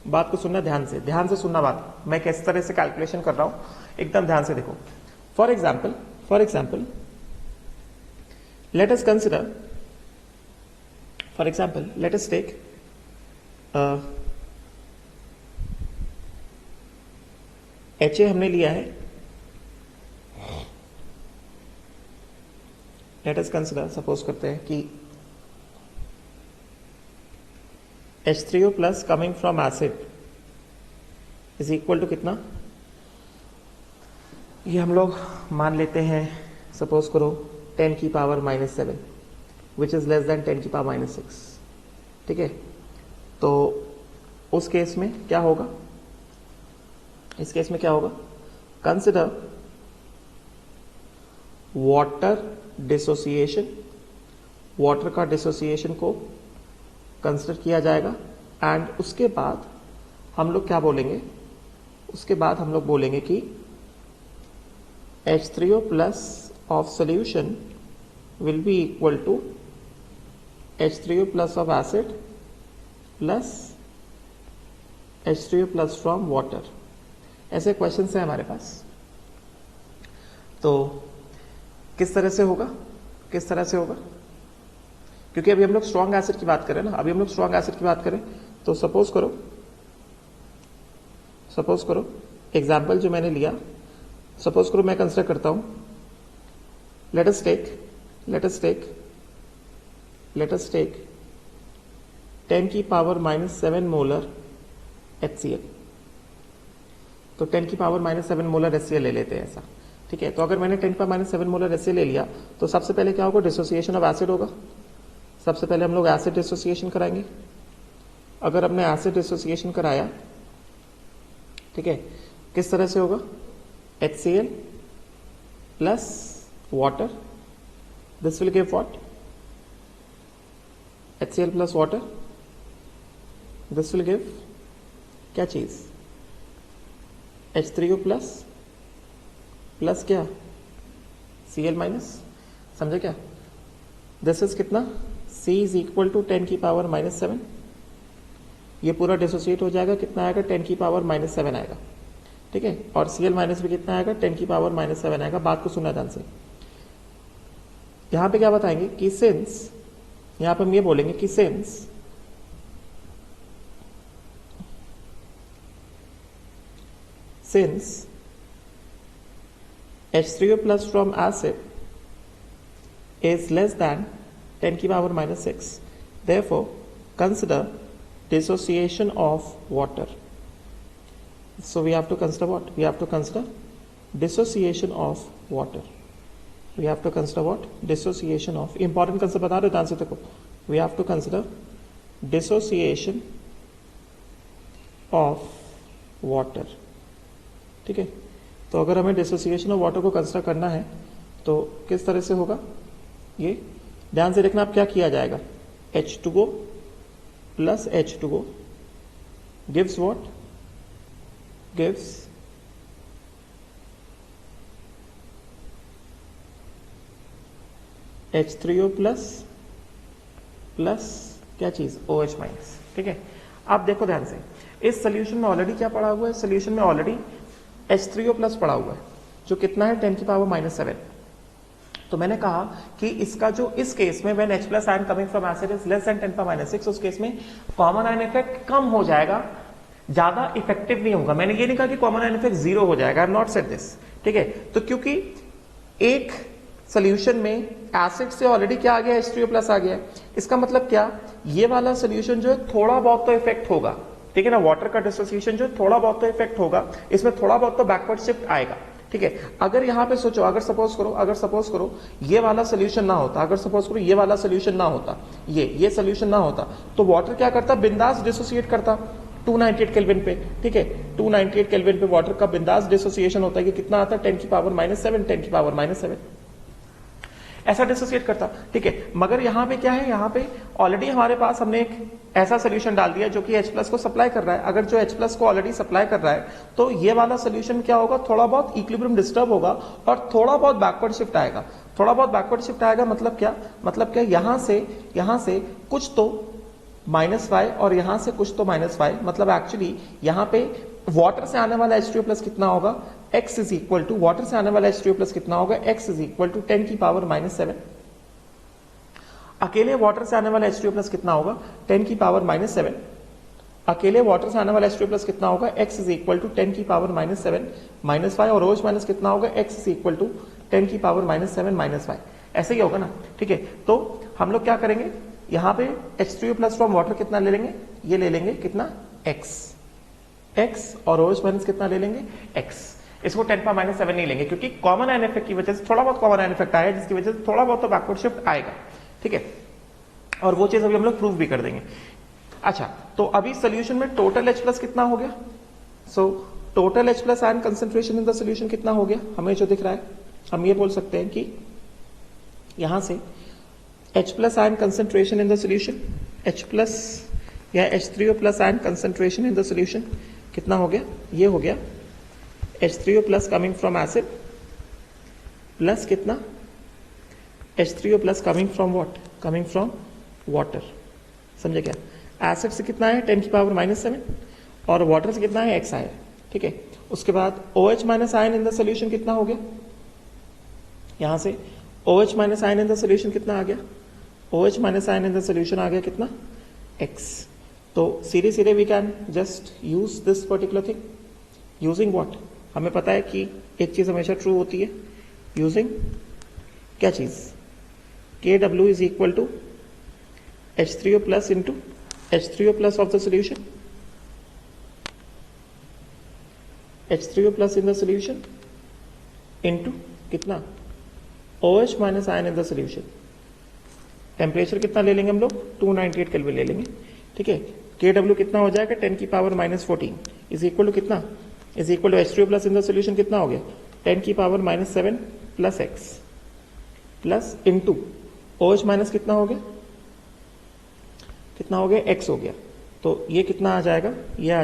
बात को सुनना ध्यान से सुनना बात. मैं किस तरह से कैलकुलेशन कर रहा हूं एकदम ध्यान से देखो. For example let us take HA हमने लिया है. लेट अस कंसिडर, सपोज करते हैं कि H3O plus coming from acid is equal to कितना? ये हम लोग मान लेते हैं, सपोज करो 10⁻⁻⁷ विच इज लेस देन 10⁻⁻�6. ठीक है, तो उस केस में क्या होगा? Consider water dissociation. वाटर का डिसोसिएशन को कंसिडर किया जाएगा एंड उसके बाद हम लोग क्या बोलेंगे? कि H3O plus of solution will be equal to H3O plus of acid plus H3O plus from water. ऐसे क्वेश्चन हैं हमारे पास. तो किस तरह से होगा? क्योंकि अभी हम लोग स्ट्रॉन्ग एसिड की बात करें तो सपोज करो एग्जाम्पल जो मैंने लिया, सपोज करो मैं कंसिडर करता हूं, let us take 10⁻⁷ molar HCl. तो 10⁻⁷ मोलर HCl ले लेते हैं ऐसा. ठीक है, तो अगर मैंने 10⁻⁷ मोलर HCl ले लिया तो सबसे पहले क्या होगा? डिसोसिएशन ऑफ एसिड होगा. सबसे पहले हम लोग एसिड डिसोसिएशन कराएंगे. अगर हमने एसिड डिसोसिएशन कराया, ठीक है, किस तरह से होगा? HCl plus water, this will give what? HCl plus water, this will give क्या चीज? H3O प्लस क्या? Cl minus. समझे क्या? दिस इज कितना? C is equal to 10⁻⁷. ये पूरा डिसोसिएट हो जाएगा, कितना आएगा? 10⁻⁷ आएगा. ठीक है, और Cl माइनस भी कितना आएगा? 10⁻⁷ आएगा. बात को सुनना ध्यान से. यहां पे क्या बताएंगे कि सिंस, यहां पे हम ये बोलेंगे कि since H3O plus from acid is less than 10⁻⁶. Therefore, consider dissociation of water. So we have to consider what? We have to consider dissociation of water. We have to consider what? Dissociation of. Important concept बता रहे ध्यान से देखो. We have to consider dissociation of water. ठीक है, तो अगर हमें डिसोसिएशन ऑफ वाटर को कंसिडर करना है तो किस तरह से होगा? ये ध्यान से देखना. अब क्या किया जाएगा? H2O plus H2O gives what? Gives H3O plus क्या चीज? OH minus. ठीक है, आप देखो ध्यान से, इस सोल्यूशन में ऑलरेडी क्या पड़ा हुआ है? सोल्यूशन में ऑलरेडी H3O प्लस पड़ा हुआ है. जो कितना है 10 की पावर -7। तो मैंने कहा कि इसका जो इस केस में when H plus ion coming from acid is less than 10 power -6, उस केस में कॉमन आयन इफेक्ट कम हो जाएगा, ज्यादा इफेक्टिव नहीं होगा। मैंने ये नहीं कहा कि कॉमन आयन इफेक्ट 0 हो जाएगा, I am not said this, ठीक है। तो क्योंकि एक सोल्यूशन में एसिड से ऑलरेडी क्या आ गया, H3O प्लस आ गया, इसका मतलब क्या, ये वाला सोल्यूशन जो है थोड़ा बहुत तो इफेक्ट होगा, ठीक है ना। वाटर का डिसोसिएशन जो थोड़ा बहुत तो इफेक्ट होगा, इसमें थोड़ा बहुत तो बैकवर्ड शिफ्ट आएगा, ठीक है। अगर यहां पे सोचो, अगर सपोज करो ये वाला सोल्यूशन ना होता, अगर सपोज करो ये वाला सोल्यूशन ना होता, ये सोल्यूशन ना होता, तो वाटर क्या करता, बिंदास डिसोसिएट करता 298 केल्विन पे, ठीक है। 298 केल्विन पे वाटर का बिंदास डिसोसिएशन होता है कि कितना आता है 10 की पावर -7, 10 की पावर -7 ऐसा डिसोसिएट करता, ठीक है। मगर यहां पे क्या है, यहां पे ऑलरेडी हमारे पास हमने एक ऐसा सोल्यूशन डाल दिया जो कि H प्लस को सप्लाई कर रहा है। अगर जो H प्लस को ऑलरेडी सप्लाई कर रहा है तो ये वाला सोल्यूशन क्या होगा, थोड़ा बहुत इक्विलिब्रियम डिस्टर्ब होगा और थोड़ा बहुत बैकवर्ड शिफ्ट आएगा। थोड़ा बहुत बैकवर्ड शिफ्ट आएगा मतलब क्या, यहां से कुछ तो -5 और यहां से कुछ तो -5, मतलब एक्चुअली यहां पे वाटर से आने वाला H2O प्लस कितना होगा, x is equal to, water से आने वाला H2O प्लस कितना होगा, x इज इक्वल टू 10 की पावर -7। अकेले वाटर से आने वाला H2O प्लस कितना होगा, 10 की पावर -7। अकेले वाटर से आने वाला H2O प्लस कितना होगा, x इज इक्वल टू 10 की पावर -7 -5, और OH माइनस कितना होगा, x इज इक्वल टू 10 की पावर -7 -5। ऐसे ही होगा ना, ठीक है। तो हम लोग क्या करेंगे, यहां पे H3O प्लस फ्रॉम वाटर कितना ले लेंगे, ये ले लेंगे कितना, x, और OH माइनस कितना ले लेंगे, x। इसको 10 पावर -7 नहीं लेंगे क्योंकि कॉमन आयन इफेक्ट की वजह से थोड़ा बहुत कॉमन आयन इफेक्ट आया, जिसकी वजह से थोड़ा बहुत तो बैकवर्ड शिफ्ट आएगा, ठीक है। और वो चीज अभी हम लोग प्रूव भी कर देंगे। अच्छा, तो अभी सोल्यूशन में टोटल H प्लस कितना हो गया, so total H plus ion concentration in the solution कितना हो गया, हमें जो दिख रहा है, हम ये बोल सकते हैं कि यहां से H plus ion concentration in the solution, H plus या H3O plus ion concentration in the solution कितना हो गया, ये हो गया H3O plus coming from acid plus कितना, H3O plus coming from what, coming from water, समझे क्या। एसिड से कितना है 10 की पावर -7 और वाटर से कितना है x आया, ठीक है। उसके बाद OH minus ion in the solution कितना हो गया, यहां से OH minus ion in the solution कितना आ गया, OH minus ion in the solution आ गया कितना, x। तो सीधे सीधे we can just use this particular thing using what, हमें पता है कि एक चीज हमेशा ट्रू होती है, यूजिंग क्या चीज, KW is equal to H3O plus into H3O plus of the solution, H3O plus in the solution into कितना, OH minus ion in the solution. Temperature कितना ले लेंगे हम लोग, 298 केल्विन ले लेंगे, ठीक है। KW कितना हो जाएगा, 10 की पावर -14 इज इक्वल टू कितना, is equal to H3O plus in the solution कितना हो गया, 10 की power -7 plus x plus into OH minus कितना हो गया, कितना हो गया, x हो गया। तो ये कितना आ जाएगा, ये आ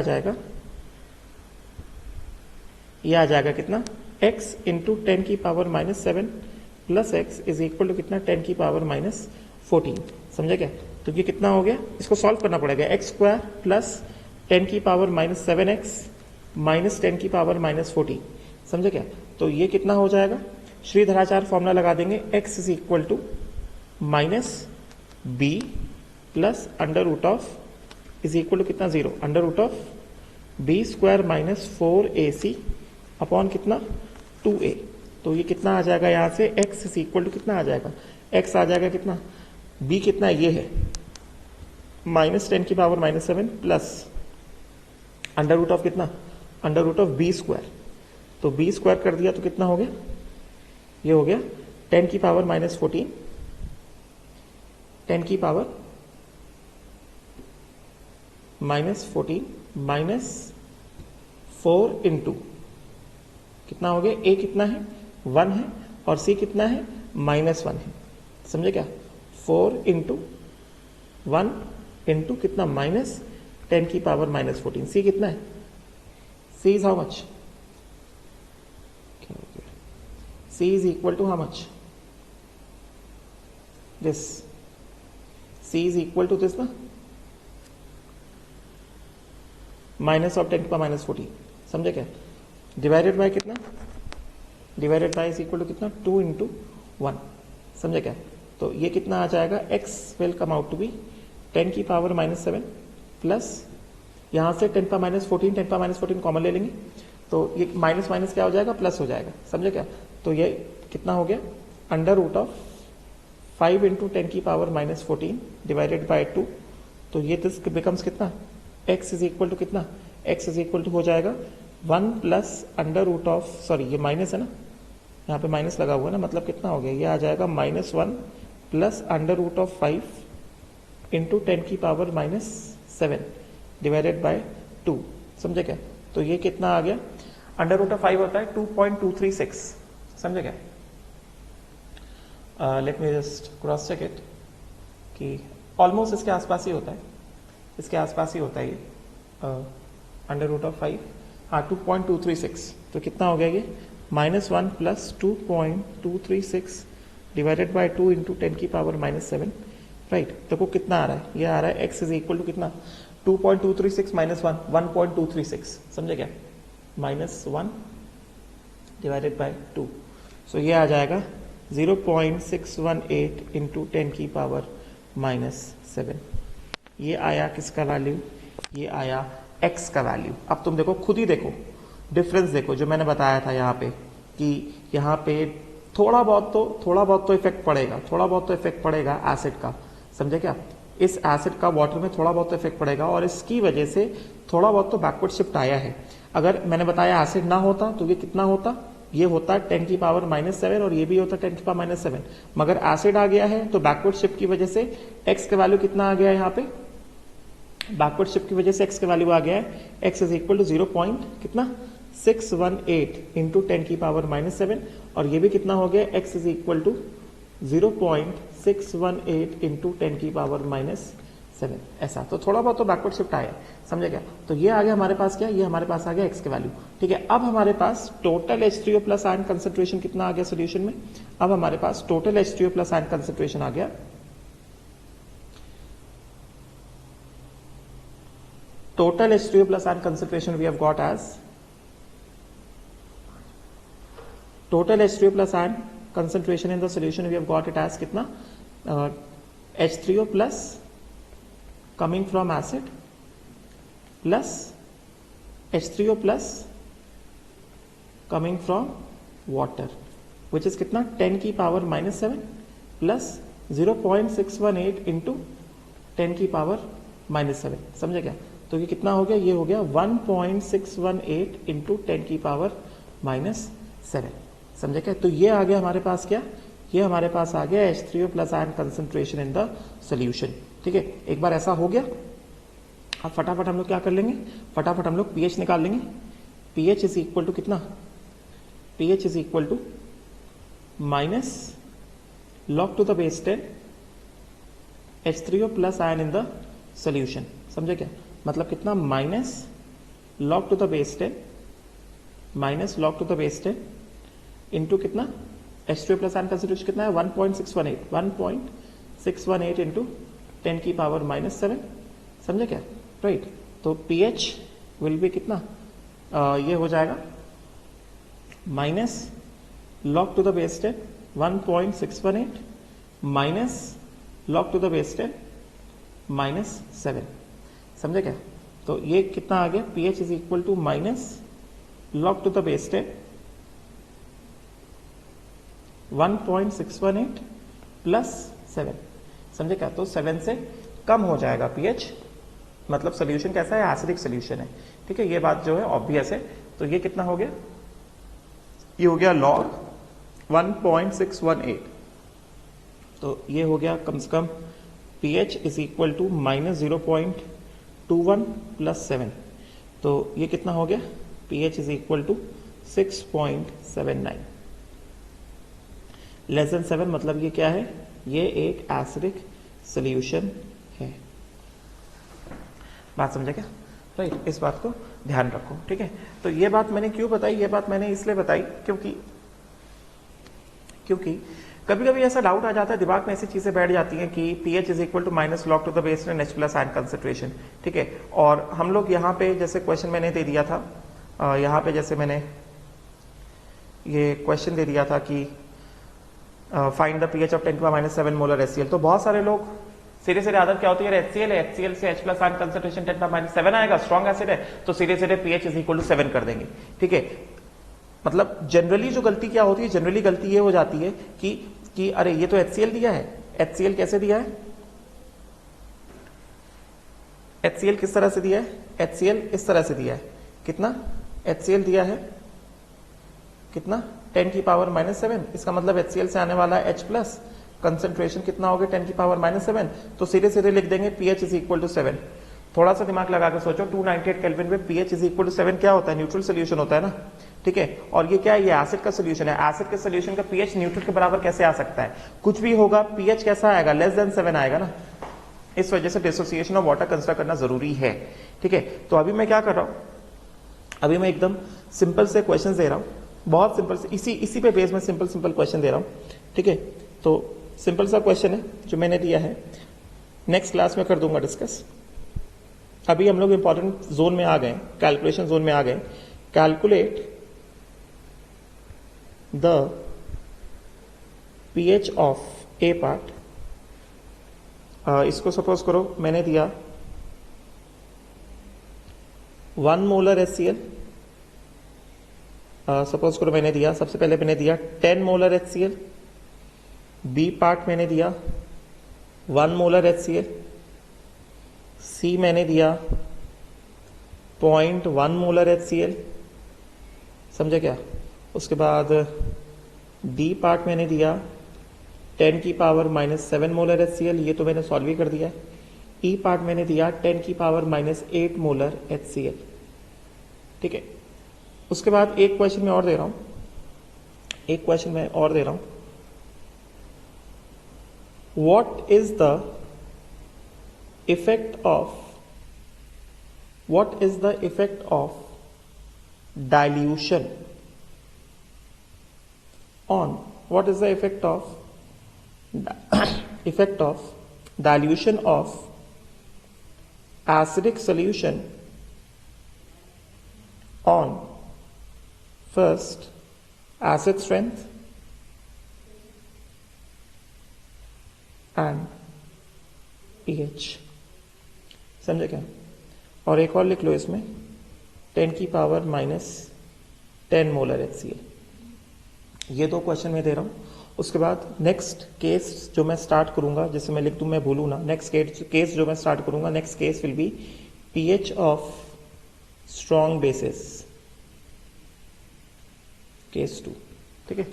जाएगा कितना, x इंटू 10 की power -7 plus x is equal to कितना, 10 की पावर -14, समझे क्या। तो ये कितना हो गया, इसको सॉल्व करना पड़ेगा, x स्क्वायर प्लस 10 की पावर -7x माइनस 10 की पावर -14, समझे क्या। तो ये कितना हो जाएगा, श्रीधराचार्य फॉर्मूला लगा देंगे, x is equal to -b plus under root of is equal to कितना 0, under root of b square -4ac upon कितना 2a। तो ये कितना आ जाएगा, यहां से x इज इक्वल टू कितना आ जाएगा, x आ जाएगा कितना, b कितना ये है -10 की power -7 plus under root of कितना, under root of b square. तो b स्क्वायर कर दिया तो कितना हो गया, ये हो गया 10 की पावर -14, 10 की पावर -14 -4 इंटू कितना हो गया, a कितना है 1 है और c कितना है -1 है, समझे क्या। 4 इंटू 1 इंटू कितना -10 की पावर -14, c कितना है, c is how much, c is equal to how much, this, c is equal to this ना, माइनस ऑफ 10 की पावर -14, समझे क्या, डिवाइडेड बाय कितना divided by is equal to कितना 2 इंटू 1, समझे क्या? तो ये कितना आ जाएगा, x will come out to be 10 की पावर -7 प्लस यहाँ से 10 पावर -14 कॉमन ले लेंगे तो ये माइनस माइनस क्या हो जाएगा, प्लस हो जाएगा, समझे क्या? तो ये कितना हो गया, अंडर रूट ऑफ 5 इंटू 10 की पावर -14 डिवाइडेड बाय 2, तो ये दिस बिकम्स कितना, x इज इक्वल टू कितना, x इज इक्वल टू हो जाएगा 1 plus under root of, sorry ये माइनस है ना, यहाँ पे माइनस लगा हुआ है ना, मतलब कितना हो गया, ये आ जाएगा -1 plus under root of 5 into 10 की पावर -7 डिवाइडेड बाय 2, समझे क्या? तो ये कितना आ गया, अंडर रूट ऑफ 5 होता है 2.236, समझे क्या? Let me just cross check it कि ऑलमोस्ट इसके आसपास ही होता है, इसके आसपास ही होता है ये अंडर रूट ऑफ 5, हाँ 2.236, तो कितना हो गया ये -1 प्लस 2.236 डिवाइडेड बाय 2 इंटू 10 की पावर -7, राइट? देखो कितना आ रहा है, ये आ रहा है x इज इक्वल टू कितना 2.236 माइनस 1 1.236, समझे क्या? -1 डिवाइडेड बाय 2, सो ये आ जाएगा 0.618 इंटू 10 की पावर -7। ये आया किसका वैल्यू, ये आया x का वैल्यू। अब तुम देखो, खुद ही देखो डिफरेंस, देखो जो मैंने बताया था यहाँ पे कि यहाँ पे थोड़ा बहुत तो इफेक्ट पड़ेगा, थोड़ा बहुत तो इफेक्ट पड़ेगा एसिड का, समझे क्या? इस एसिड का वाटर में थोड़ा बहुत तो इफेक्ट पड़ेगा और इसकी वजह से थोड़ा बहुत तो बैकवर्ड शिफ्ट आया है। अगर मैंने बताया एसिड ना होता तो ये कितना होता, ये होता 10 की पावर -7 और ये भी होता 10 की पावर -7, मगर एसिड आ गया है तो बैकवर्ड शिफ्ट की वजह से x का वैल्यू कितना आ गया है, यहाँ पे बैकवर्ड शिफ्ट की वजह से x का वैल्यू आ गया है, x is equal to 0.618 into 10 की पावर -7 और ये भी कितना हो गया, x is equal to 0.618 into 10 की पावर -7, ऐसा। तो थोड़ा बहुत तो बैकवर्ड शिफ्ट आया, समझे क्या? तो ये आ गया हमारे पास, क्या ये हमारे पास आ गया x के वैल्यू, ठीक है? अब हमारे पास total H3O plus ion concentration कितना आ गया सोल्यूशन में, अब हमारे पास total H3O plus ion concentration आ गया total H3O plus ion concentration we have got as total H3O plus ion concentration in the solution we have got it as कितना H3O plus coming from acid plus H3O plus coming from water which is कितना 10 की power -7 plus 0.618 into 10 की power -7, समझे क्या? तो ये कितना हो गया, ये हो गया 1.618 इंटू 10 की पावर -7, समझे क्या? तो ये आ गया हमारे पास, क्या ये हमारे पास आ गया H3O plus ion concentration in the solution, ठीक है? एक बार ऐसा हो गया, अब फटाफट हम लोग क्या कर लेंगे, फटाफट हम लोग pH निकाल लेंगे। pH इज इक्वल टू कितना, pH is equal to minus log to the base 10 H3O plus ion in the solution, समझे क्या? मतलब कितना, minus log to the base 10 minus log to the base 10 into कितना H3O plus ion concentration कितना है 1.618 into 10 की power -7, समझे क्या? राइट, तो pH विल बी कितना, ये हो जाएगा minus log to the base 10 1.618 minus log to the base 10 -7, समझे क्या? तो ये कितना आ गया, pH is equal to minus log to the base 10 1.618 plus 7, समझे क्या? तो 7 से कम हो जाएगा pH, मतलब सोल्यूशन कैसा है, एसिडिक सोल्यूशन है, ठीक है? ये बात जो है ऑब्वियस है। तो ये कितना हो गया, ये हो गया log 1.618, तो ये हो गया कम से कम pH is equal to -0.21 plus 7, तो ये कितना हो गया, pH is equal to 6.79, less than 7, मतलब ये क्या है, ये एक एसिडिक सोल्यूशन है। बात समझे क्या? राइट, इस बात को ध्यान रखो, ठीक है? तो ये बात मैंने क्यों बताई, ये बात मैंने इसलिए बताई क्योंकि कभी कभी ऐसा डाउट आ जाता है, दिमाग में ऐसी चीजें बैठ जाती हैं कि pH is equal to minus log to the base 10 H plus ion concentration, ठीक है? और हम लोग यहाँ पे जैसे क्वेश्चन मैंने दे दिया था, यहाँ पे जैसे मैंने ये क्वेश्चन दे दिया था कि find the pH of 10⁻⁷ molar HCl। तो बहुत सारे लोग सीधे सीधे आदत क्या होती है, HCl है, HCl से H+ आयन कंसंट्रेशन 10⁻⁷ आएगा, स्ट्रॉन्ग एसिड है, तो सीधे सीधे pH = 7 कर देंगे। ठीक है, मतलब जनरली जो गलती क्या होती है, जनरली गलती ये हो जाती है कि अरे ये तो HCl दिया है, HCl कैसे दिया है, HCl किस तरह से दिया है, HCl इस तरह से दिया है, कितना HCl दिया है, कितना 10⁻⁷, इसका मतलब HCl से आने वाला है H+, कंसंट्रेशन कितना हो गया 10⁻⁷, तो सीधे सीधे लिख देंगे pH = 7। थोड़ा सा दिमाग लगा के सोचो, 298 केल्विन में pH = 7 क्या होता है, न्यूट्रल सोल्यूशन होता है ना। ठीक है, और ये क्या है, ये एसिड का सोल्यूशन है, एसिड के सोल्यूशन का pH न्यूट्रल के बराबर कैसे आ सकता है, कुछ भी होगा pH कैसा आएगा, <7 आएगा ना। इस वजह से डिसोसिएशन ऑफ वाटर कंसिडर करना जरूरी है। ठीक है, तो अभी मैं क्या कर रहा हूं, अभी मैं एकदम सिंपल से क्वेश्चन दे रहा हूं, बहुत सिंपल से, इसी पे बेस में सिंपल क्वेश्चन दे रहा हूं। ठीक है, तो सिंपल सा क्वेश्चन है जो मैंने दिया है, नेक्स्ट क्लास में कर दूंगा डिस्कस। अभी हम लोग इंपॉर्टेंट जोन में आ गए, कैलकुलेशन जोन में आ गए। Calculate the pH of A part. इसको सपोज करो मैंने दिया 1 मोलर HCl, सपोज करो मैंने दिया, सबसे पहले मैंने दिया 10 मोलर HCl, बी पार्ट मैंने दिया 1 मोलर HCl, सी मैंने दिया 0.1 मोलर HCl, समझे क्या। उसके बाद डी पार्ट मैंने दिया 10⁻⁷ मोलर HCl, ये तो मैंने सॉल्व ही कर दिया है। ई पार्ट मैंने दिया 10⁻⁸ मोलर HCl। ठीक है, उसके बाद एक क्वेश्चन मैं और दे रहा हूं, What is the effect of dilution on dilution of acidic solution on first acid strength and pH। समझे क्या। और एक और लिख लो इसमें 10⁻⁻10 मोलर HCl। ये दो क्वेश्चन मैं दे रहा हूं। उसके बाद नेक्स्ट केस जो मैं स्टार्ट करूंगा, जैसे मैं लिख दूं, मैं भूलू ना, नेक्स्ट केस जो मैं स्टार्ट करूंगा, next case will be pH of strong bases, case 2। ठीक है,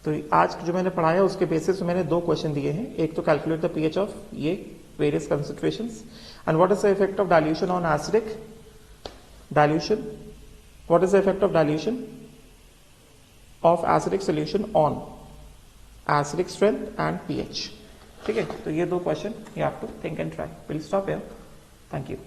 तो आज जो मैंने पढ़ाया उसके बेसिस पे मैंने दो क्वेश्चन दिए हैं। एक तो कैलकुलेट द pH ऑफ ये various concentrations and what is the effect of dilution on acidic dilution, what is the effect of dilution of acidic solution on acidic strength and pH। ठीक है, तो ये दो question you have to think and try. Will stop here, thank you.